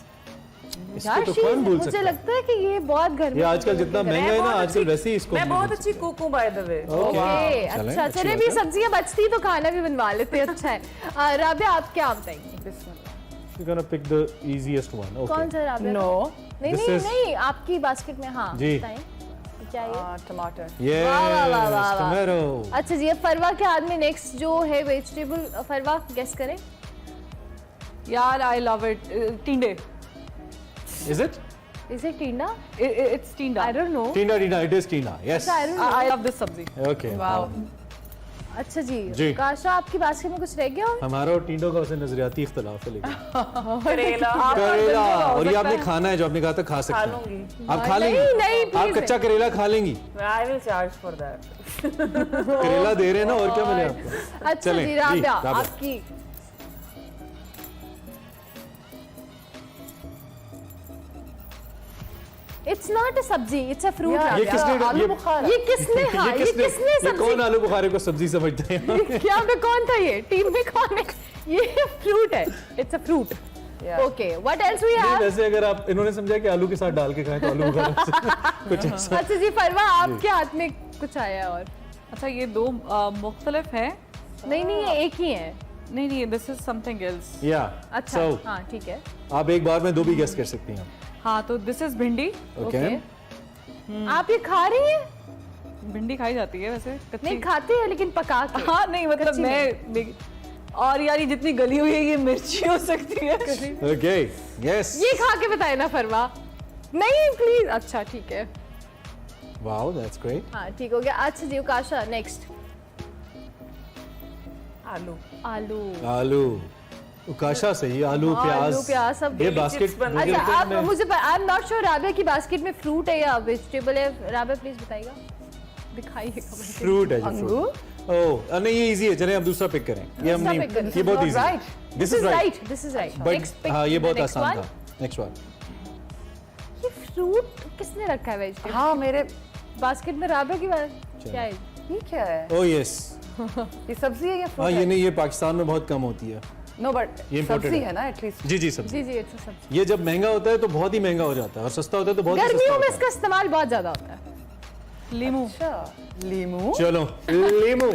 इसको तो कौन भूल मुझे सकता है? लगता है कि ये बहुत घर में ये आजकल जितना महंगा है ना, आजकल वैसे ही इसको मैं बहुत अच्छी कुक हूँ बाय द वे। ओके अच्छा चले भी सब्जियां बचती तो खाना भी बनवा लेते, अच्छा है। राबिया आप क्या बताएंगी? You're gonna pick the easiest one. Okay. कौन सा राबिया? नो नहीं This नहीं is- नहीं आपकी बास्केट में। हाँ जी। बताएं क्या ये? टमाटर। Yes, वाह, वाह, वाह, वाह, वाह। tomato. अच्छा जी अब फरवा के हाथ में नेक्स्ट जो है वेजिटेबल, फरवा गेस करें। यार आई लव इट। टिंडे। Is it? Is it tinda? It's tinda. I don't know. Tina, Tina. It is Tina. Yes. I don't know. I love this sabzi. Okay. Wow अच्छा जी जी। काशा आपकी बास्केट में कुछ रह गया? हमारा और टींडो का उसे नजरियाती इख्तलाफ है लेकिन करेला। करेला, और ये आपने खाना है जो आपने कहा था खा सकते खा हैं। लूंगी। आप खा लेंगी? नहीं, आप please कच्चा करेला खा लेंगी? I will charge for that. करेला दे रहे हैं ना, और क्या मिले आपको? अच्छा चलें, जी जी, राबिया राबिया। आपकी। इट्स नॉट अ सब्जी, इट्स अ फ्रूट। ये किसने ये किसने हाँ ये किसने ये सब्जी कौन आलू बुखारे को सब्जी समझते हैं? क्या में कौन था ये? टीम में कौन है? ये फ्रूट है, it's a fruit. Okay what else we नहीं, हैव? वैसे अगर आप इन्होंने समझा कि आलू के साथ डाल के खाएं तो आलू बुखारा कुछ ऐसा। अच्छा जी फरवा आपके हाथ में कुछ आया है और? अच्छा ये दो मुख्तलिफ है। नहीं नहीं ये एक ही है। नहीं नहीं दिस इज समथिंग एल्स। या अच्छा so, हाँ ठीक है। आप एक बार में दो भी गेस कर सकती हैं। हाँ तो दिस इज भिंडी। ओके आप ये खा रही हैं? भिंडी खाई जाती है वैसे कच्ची। नहीं खाते हैं लेकिन पका के। हाँ नहीं मतलब कच्ची मैं और यार ये जितनी गली हुई है ये मिर्ची हो सकती है। ओके यस ये खा के बताए ना फरवा। नहीं प्लीज। अच्छा ठीक है वाओ दैट्स ग्रेट। हाँ ठीक हो गया। अच्छा जी उकाशा नेक्स्ट। आलू। आलू। आलू उकाशा सही, आलू प्याज। आलू प्याज सब ये daily बास्केट chips बन- अच्छा आप मुझे I am not sure Rabia की बास्केट में फ्रूट है या वेजिटेबल है। राबिया प्लीज बताइएगा, दिखाइएगा मुझे। फ्रूट है जी फ्रूट। ओह नहीं ये इजी है, चलिए हम दूसरा पिक करें। ये हम दूसरा नहीं, pick करें। ये बहुत Not इजी right. है। This is right this is right. But हाँ ये बहुत आसान था। Next one. ये फ्रूट किसने रखा है वेजिटेबल हाँ मेरे बास्केट में? राबिया की बात क्या है? ये क्या है? ओह यस ये सब्जी है या हाँ फ्रूट ये है? नहीं, ये पाकिस्तान में बहुत कम होती है। नो बट ये imported सब्जी है। है ना एटलीस्ट। जी जी सब्जी। जी जी इट्स सब्जी। ये जब महंगा होता है तो बहुत ही महंगा हो जाता है, और सस्ता होता है तो बहुत ही सस्ता गर्मियों में होता है। इसका इस्तेमाल बहुत ज्यादा होता है। लीमू। अच्छा लीमू। चलो लीमू।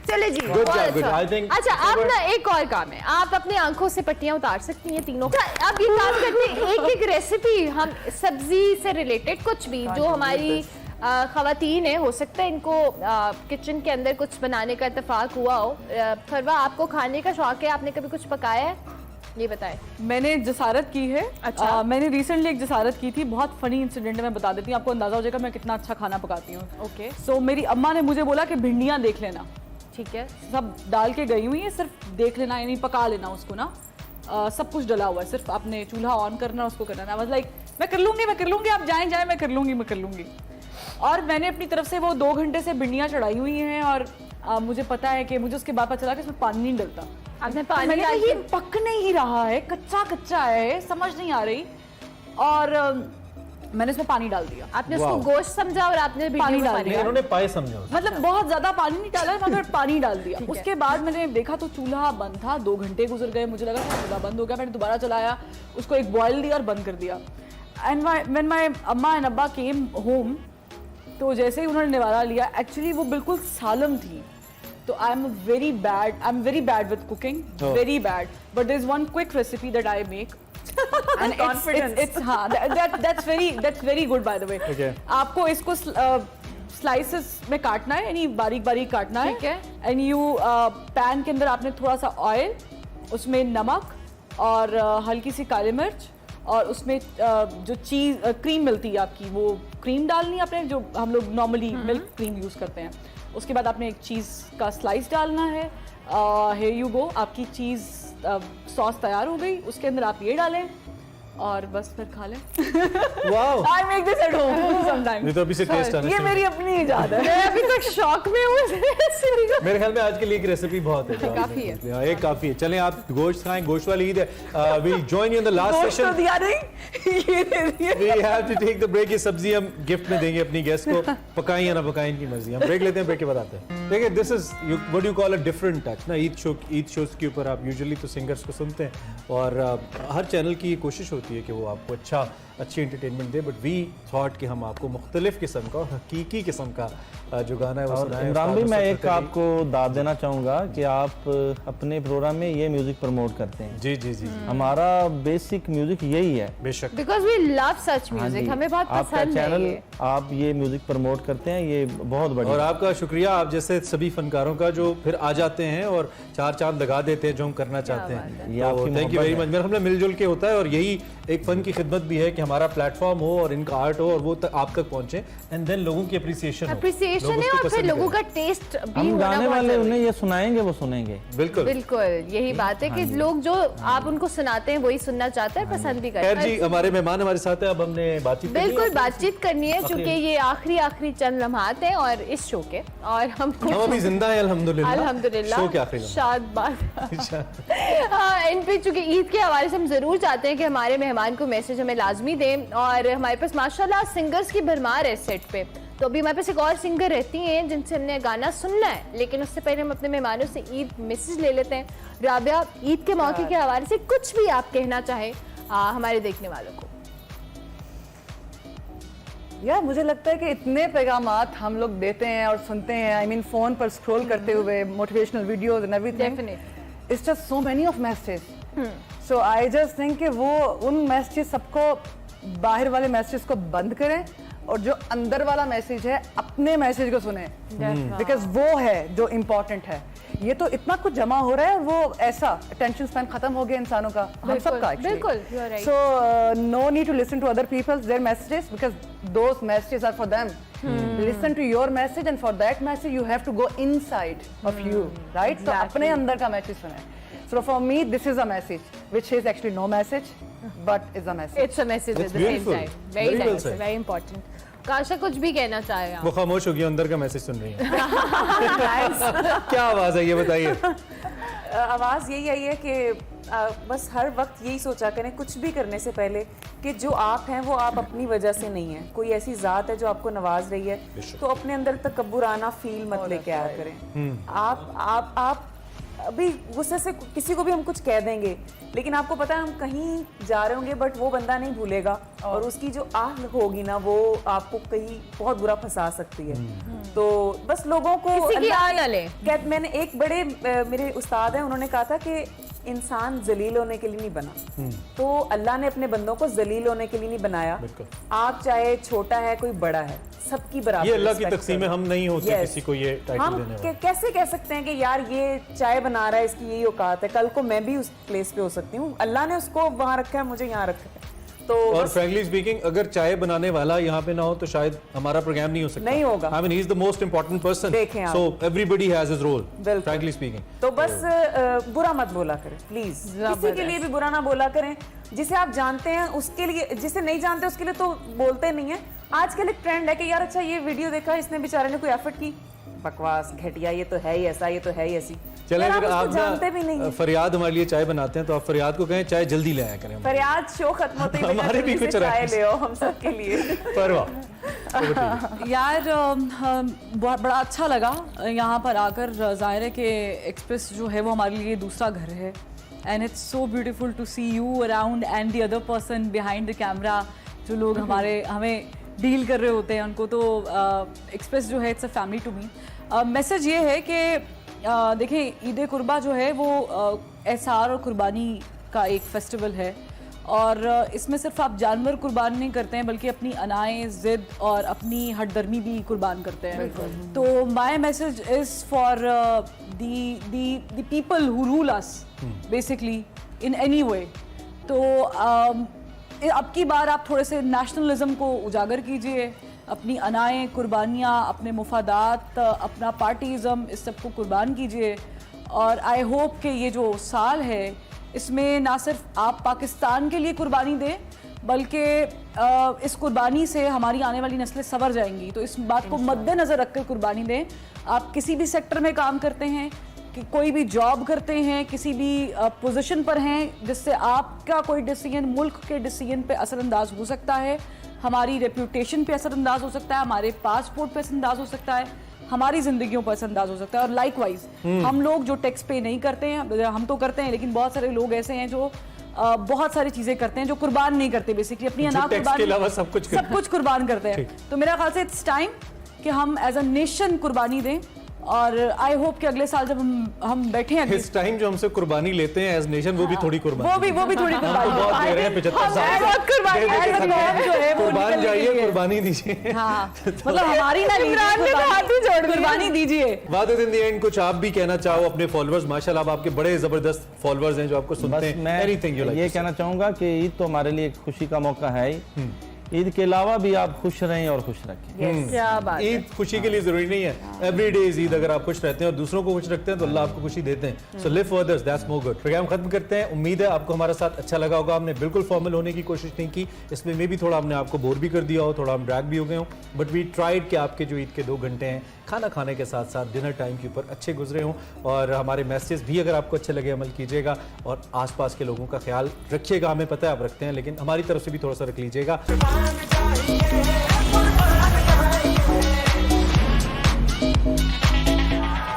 चले जी Good बहुत job, good. अच्छा। I think- अच्छा अब ना एक और काम है, आप अपनी आंखों से पट्टियां उतार सकती हैं तीनों। अच्छा, अब ये काम करते हैं एक एक रेसिपी हम सब्जी से रिलेटेड कुछ भी जो हमारी खवातीन है, हो सकता है इनको किचन के अंदर कुछ बनाने का इत्तेफाक हुआ हो। फरवा आपको खाने का शौक है, आपने कभी कुछ पकाया है? ये बताएं। मैंने जसारत की है। अच्छा। मैंने रिसेंटली एक जसारत की थी, बहुत फनी इंसिडेंट है, मैं बता देती हूँ आपको, अंदाजा हो जाएगा मैं कितना अच्छा खाना पकाती हूँ। ओके सो मेरी अम्मा ने मुझे बोला कि भिंडियाँ देख लेना, ठीक है। सब डाल के गई हुई है, सिर्फ देख लेना यानी पका लेना उसको ना। सब कुछ डला हुआ है, सिर्फ आपने चूल्हा ऑन करना उसको करना। मतलब लाइक मैं कर लूंगी, आप जाएं मैं कर लूंगी। और मैंने अपनी तरफ से वो 2 घंटे से भिंडियाँ चढ़ाई हुई हैं, और मुझे पता है कि मुझे उसके बाद पता चला कि इसमें पानी नहीं डलता। आपने तो पानी मैंने कहा, डाल ये पक नहीं रहा है, कच्चा है, समझ नहीं आ रही, और मैंने इसमें पानी डाल दिया। आपने उसको गोश्त समझा और आपने पानी पानी डाल डाल दिया। दिया। इन्होंने पाए समझा। मतलब बहुत ज्यादा पानी नहीं डाला मगर पानी डाल दिया। उसके बाद मैंने देखा तो चूल्हा बंद था, 2 घंटे गुजर गए, मुझे लगा कि चूल्हा बंद हो गया। मैंने दोबारा चलाया, उसको एक बॉयल दिया और बंद कर दिया। एंड व्हेन माय अम्मा एंड अब्बा केम होम, तो जैसे ही उन्होंने निवाला लिया, एक्चुअली वो बिल्कुल सालम थी। तो I am very bad with cooking, very bad, but there is one quick recipe that I make and it's हाँ that's very good by the way। Okay. आपको इसको स्लाइसेस में काटना है, यानी बारीक काटना है। ठीक है। एंड यू पैन के अंदर आपने थोड़ा सा ऑयल, उसमें नमक और हल्की सी काली मिर्च, और उसमें जो चीज क्रीम मिलती है आपकी, वो क्रीम डालनी है आपने, जो हम लोग नॉर्मली मिल्क क्रीम यूज करते हैं। उसके बाद आपने एक चीज का स्लाइस डालना है। here you go, आपकी चीज सॉस तैयार हो गई। उसके अंदर आप ये डालें, और बस फिर खा लें। Wow, I make this at home sometimes. नहीं तो अभी से टेस्ट आना ये चाहिए। मेरी अपनी इजाद है। मैं अभी तक शॉक में हूँ इस रेसिपी का। मेरे ख्याल में आज के लिए एक रेसिपी बहुत है, काफी है। हाँ, एक काफी है। चलें आप गोश्त खाएं, गोश्त वाली ईद है। We join you in the last गोश्त तो सेशन। दिया नहीं, ये दे दिया। We have to take the break. ये सब्जी हम गिफ्ट में देंगे अपनी गेस्ट को, पकाएं या ना पकाएं इनकी मर्जी। हम ब्रेक लेते हैं, ब्रेक के बाद आते हैं। देखिए, this is what you call a different touch ना। ईद शोज के ऊपर आप यूजुअली तो सिंगर्स को सुनते हैं और हर चैनल की कोशिश होती है कि वो आपको अच्छी एंटरटेनमेंट दे, बट वी थॉट कि हम आपको मुख्तलिफ किस्म का और हकीकी किस्म का जो गाना है वो सुनाएं। इमरान भाई, मैं एक आपको दाद देना चाहूँगा कि आप अपने प्रोग्राम में ये म्यूजिक प्रमोट करते हैं। जी जी जी, हमारा बेसिक म्यूजिक यही है। बेशक। Because we love such music, हमें बहुत आपका पसंद है चैनल, ये। आप ये म्यूजिक प्रमोट करते हैं, ये बहुत बढ़िया। और आपका शुक्रिया, आप जैसे सभी फनकारों का जो फिर आ जाते हैं और चार चांद लगा देते हैं जो हम करना चाहते हैं। ये आपकी थैंक यू वेरी मच। मेरा हमने मिलजुल के होता है और यही एक फन की खिदमत भी है कि हमारा प्लेटफॉर्म हो और इनका आर्ट हो और वो आप तक पहुंचे एंड देन लोगों की अप्रिसिएशन है और फिर लोगों का टेस्ट भी हम होना गाने बहुत वाले जरूरी उन्हें ये सुनाएंगे, वो सुनेंगे। बिल्कुल बिल्कुल यही बात है कि लोग जो आप उनको सुनाते हैं वही सुनना चाहते हैं, पसंद भी करते खैर हैं। जी, हमारे मेहमान हमारे साथ हैं, अब हमने बातचीत करनी है। बिल्कुल बातचीत करनी है क्योंकि ये आखिरी चंद लम्हात हैं और इस शो के, और हम अभी जिंदा है अल्हम्दुलिल्लाह। अल्हम्दुलिल्लाह शो के आखिरी लम्हा। शाद बात। हाँ, इन पे चूंकि ईद के हवाले से हम जरूर चाहते हैं कि हमारे मेहमान को मैसेज हमें लाजमी दें, और हमारे पास माशाल्लाह सिंगर्स की भरमार है सेट पे। तो अभी हमारे पास एक और सिंगर रहती हैं जिनसे हमने गाना सुनना है, लेकिन उससे पहले हम अपने मेहमानों से ईद मैसेज ले लेते हैं। राबिया, ईद के मौके के हवाले से कुछ भी आप कहना चाहें हमारे देखने वालों को। यार मुझे लगता है कि इतने पैगामात हम लोग देते हैं और सुनते हैं, आई मीन फोन पर स्क्रॉल करते हुए motivational videos and everything, it's just so many of messages. So I just think कि वो उन मैसेजेस सबको, बाहर वाले मैसेजेस को बंद करें और जो अंदर वाला मैसेज है अपने मैसेज को सुने, बिकॉज वो है जो इम्पोर्टेंट है। ये तो इतना कुछ जमा हो रहा है, वो ऐसा अटेंशन स्पैन खत्म हो गया इंसानों का, हम सबका बिल्कुल। So no need to listen to other peoples their messages because those messages are for them. Listen to your message and for that message you have to go inside of you, right? तो अपने अंदर का message सुने। So for me, this is a message, which is actually no message, but is a message. It's a message at the same time. Very nice, very important. काशा कुछ भी कहना चाहे आप? वो खामोश हो गई, अंदर का मैसेज सुन रही है। क्या आवाज है ये बताइए? आवाज़ यही आई है कि बस हर वक्त यही सोचा करें कुछ भी करने से पहले कि जो आप हैं वो आप अपनी वजह से नहीं है, कोई ऐसी ज़ात है जो आपको नवाज रही है, तो अपने अंदर तकब्बुराना फील मत लेके आया करें। आप अभी गुस्से से किसी को भी हम कुछ कह देंगे, लेकिन आपको पता है हम कहीं जा रहे होंगे बट वो बंदा नहीं भूलेगा और उसकी जो आह होगी ना वो आपको कहीं बहुत बुरा फंसा सकती है। तो बस लोगों को किसी की आह ना ले। मैंने एक बड़े मेरे उस्ताद हैं, उन्होंने कहा था कि इंसान जलील होने के लिए नहीं बना, तो अल्लाह ने अपने बंदों को जलील होने के लिए नहीं बनाया। आप चाहे छोटा है कोई बड़ा है, सबकी बराबर, ये अल्लाह की तकसीम है, हम नहीं होते किसी को ये टाइटल हम देने वाले। कैसे कह सकते हैं कि यार ये चाय बना रहा है, इसकी यही औकात है, कल को मैं भी उस प्लेस पे हो सकती हूँ, अल्लाह ने उसको वहां रखा है, मुझे यहाँ रखा है। तो और फ्रैंकली स्पीकिंग, अगर चाय बनाने वाला यहाँ पे ना हो तो शायद हमारा प्रोग्राम नहीं हो सकता। नहीं होगा। I mean, he is the most important person. देखें आप। So everybody has his role. बिल्कुल। Frankly speaking. तो बस बुरा मत बोला करें प्लीज, किसी के लिए भी बुरा ना बोला करें। जिसे आप जानते हैं उसके लिए, जिसे नहीं जानते उसके लिए तो बोलते नहीं है। आजकल एक ट्रेंड है कि यार अच्छा ये वीडियो देखा, इसने बेचारे ने कोई एफर्ट की, बकवास घटिया, ये तो है ही ऐसा, ये तो है ही ऐसी। चलें, यार, अगर आप जानते भी नहीं। फरियाद हमारे लिए चाय बनाते हैं तो आप फरियाद को कहें चाय जल्दी ले आया करें। फरियाद शो खत्म होते ही हमारे भी कुछ चाय ले आओ हम सब के लिए। परवाह यार बहुत बड़ा अच्छा लगा यहाँ पर आकर। जाहिर है कि एक्सप्रेस जो है वो हमारे लिए दूसरा घर है, and it's so beautiful to see you around and the other person behind the camera, जो लोग हमें डील कर रहे होते हैं उनको। तो एक्सप्रेस जो है it's a family to me. Message ये है कि देखें, ईद कुर्बा जो है वो एहसार और कुर्बानी का एक फेस्टिवल है, और इसमें सिर्फ आप जानवर कुर्बान नहीं करते हैं बल्कि अपनी अनाएं, ज़िद और अपनी हटदर्मी भी कुर्बान करते हैं। तो my message is for the people who rule us basically in any way. तो अब की बार आप थोड़े से नेशनलिज्म को उजागर कीजिए, अपनी अनाएं, कुर्बानियाँ, अपने मुफादात, अपना पार्टीज़म, इस सब को कुर्बान कीजिए। और आई होप कि ये जो साल है इसमें ना सिर्फ आप पाकिस्तान के लिए कुर्बानी दें, बल्कि इस कुर्बानी से हमारी आने वाली नस्लें संवर जाएंगी। तो इस बात को मद्देनजर रखकर कुर्बानी दें। आप किसी भी सेक्टर में काम करते हैं, कि कोई भी जॉब करते हैं, किसी भी पोजीशन पर हैं जिससे आपका कोई डिसीजन मुल्क के डिसीजन पे असरअंदाज हो सकता है, हमारी रेप्यूटेशन पे असरअंदाज हो सकता है, हमारे पासपोर्ट पे असरअंदाज हो सकता है, हमारी जिंदगियों पर असरअंदाज हो सकता है। और लाइकवाइज हम लोग जो टैक्स पे नहीं करते हैं, हम तो करते हैं, लेकिन बहुत सारे लोग ऐसे हैं जो बहुत सारी चीजें करते हैं जो कुर्बान नहीं करते, बेसिकली अपनी अना कुर्बान के अलावा सब कुछ कुर्बान करते हैं। तो मेरा ख्याल से इट्स टाइम कि हम एज अ नेशन कुर्बानी दें। और आई होप कि अगले साल जब हम बैठे हैं, इस टाइम जो हमसे कुर्बानी लेते हैं एज नेशन, वो भी थोड़ी कुर्बानी, वो भी थोड़ी कुर्बानी बहुत दे रहे हैं 75 साल कुर्बान जाइए, कुर्बानी दीजिए। हाँ, मतलब हमारी ना कुर्बानी दीजिए। वाद इन द एंड कुछ आप भी कहना चाहो अपने फॉलोअर्स, माशाल्लाह आपके बड़े जबरदस्त फॉलोअर्स हैं जो आपको सुनते हैं। मैं ये कहना चाहूंगा कि ईद तो हमारे लिए एक खुशी का मौका है ही। ईद के अलावा भी आप खुश रहें और खुश रखें। क्या बात है। ईद खुशी के लिए जरूरी नहीं है, एवरी डे इज ईद। अगर आप खुश रहते हैं और दूसरों को खुश रखते हैं तो अल्लाह आपको खुशी देते हैं। So live for others, that's more good. Programme खत्म करते हैं। उम्मीद है आपको हमारा साथ अच्छा लगा होगा। हमने बिल्कुल फॉर्मल होने की कोशिश नहीं की, इसमें मे भी थोड़ा हमने आपको बोर भी कर दिया हो, थोड़ा हम ड्रैग भी हो गए हो, बट वी ट्राइड कि आपके जो ईद के 2 घंटे हैं खाना खाने के साथ साथ डिनर टाइम के ऊपर अच्छे गुजरे हों। और हमारे मैसेज भी अगर आपको अच्छे लगे अमल कीजिएगा और आसपास के लोगों का ख्याल रखिएगा। हमें पता है आप रखते हैं, लेकिन हमारी तरफ से भी थोड़ा सा रख लीजिएगा।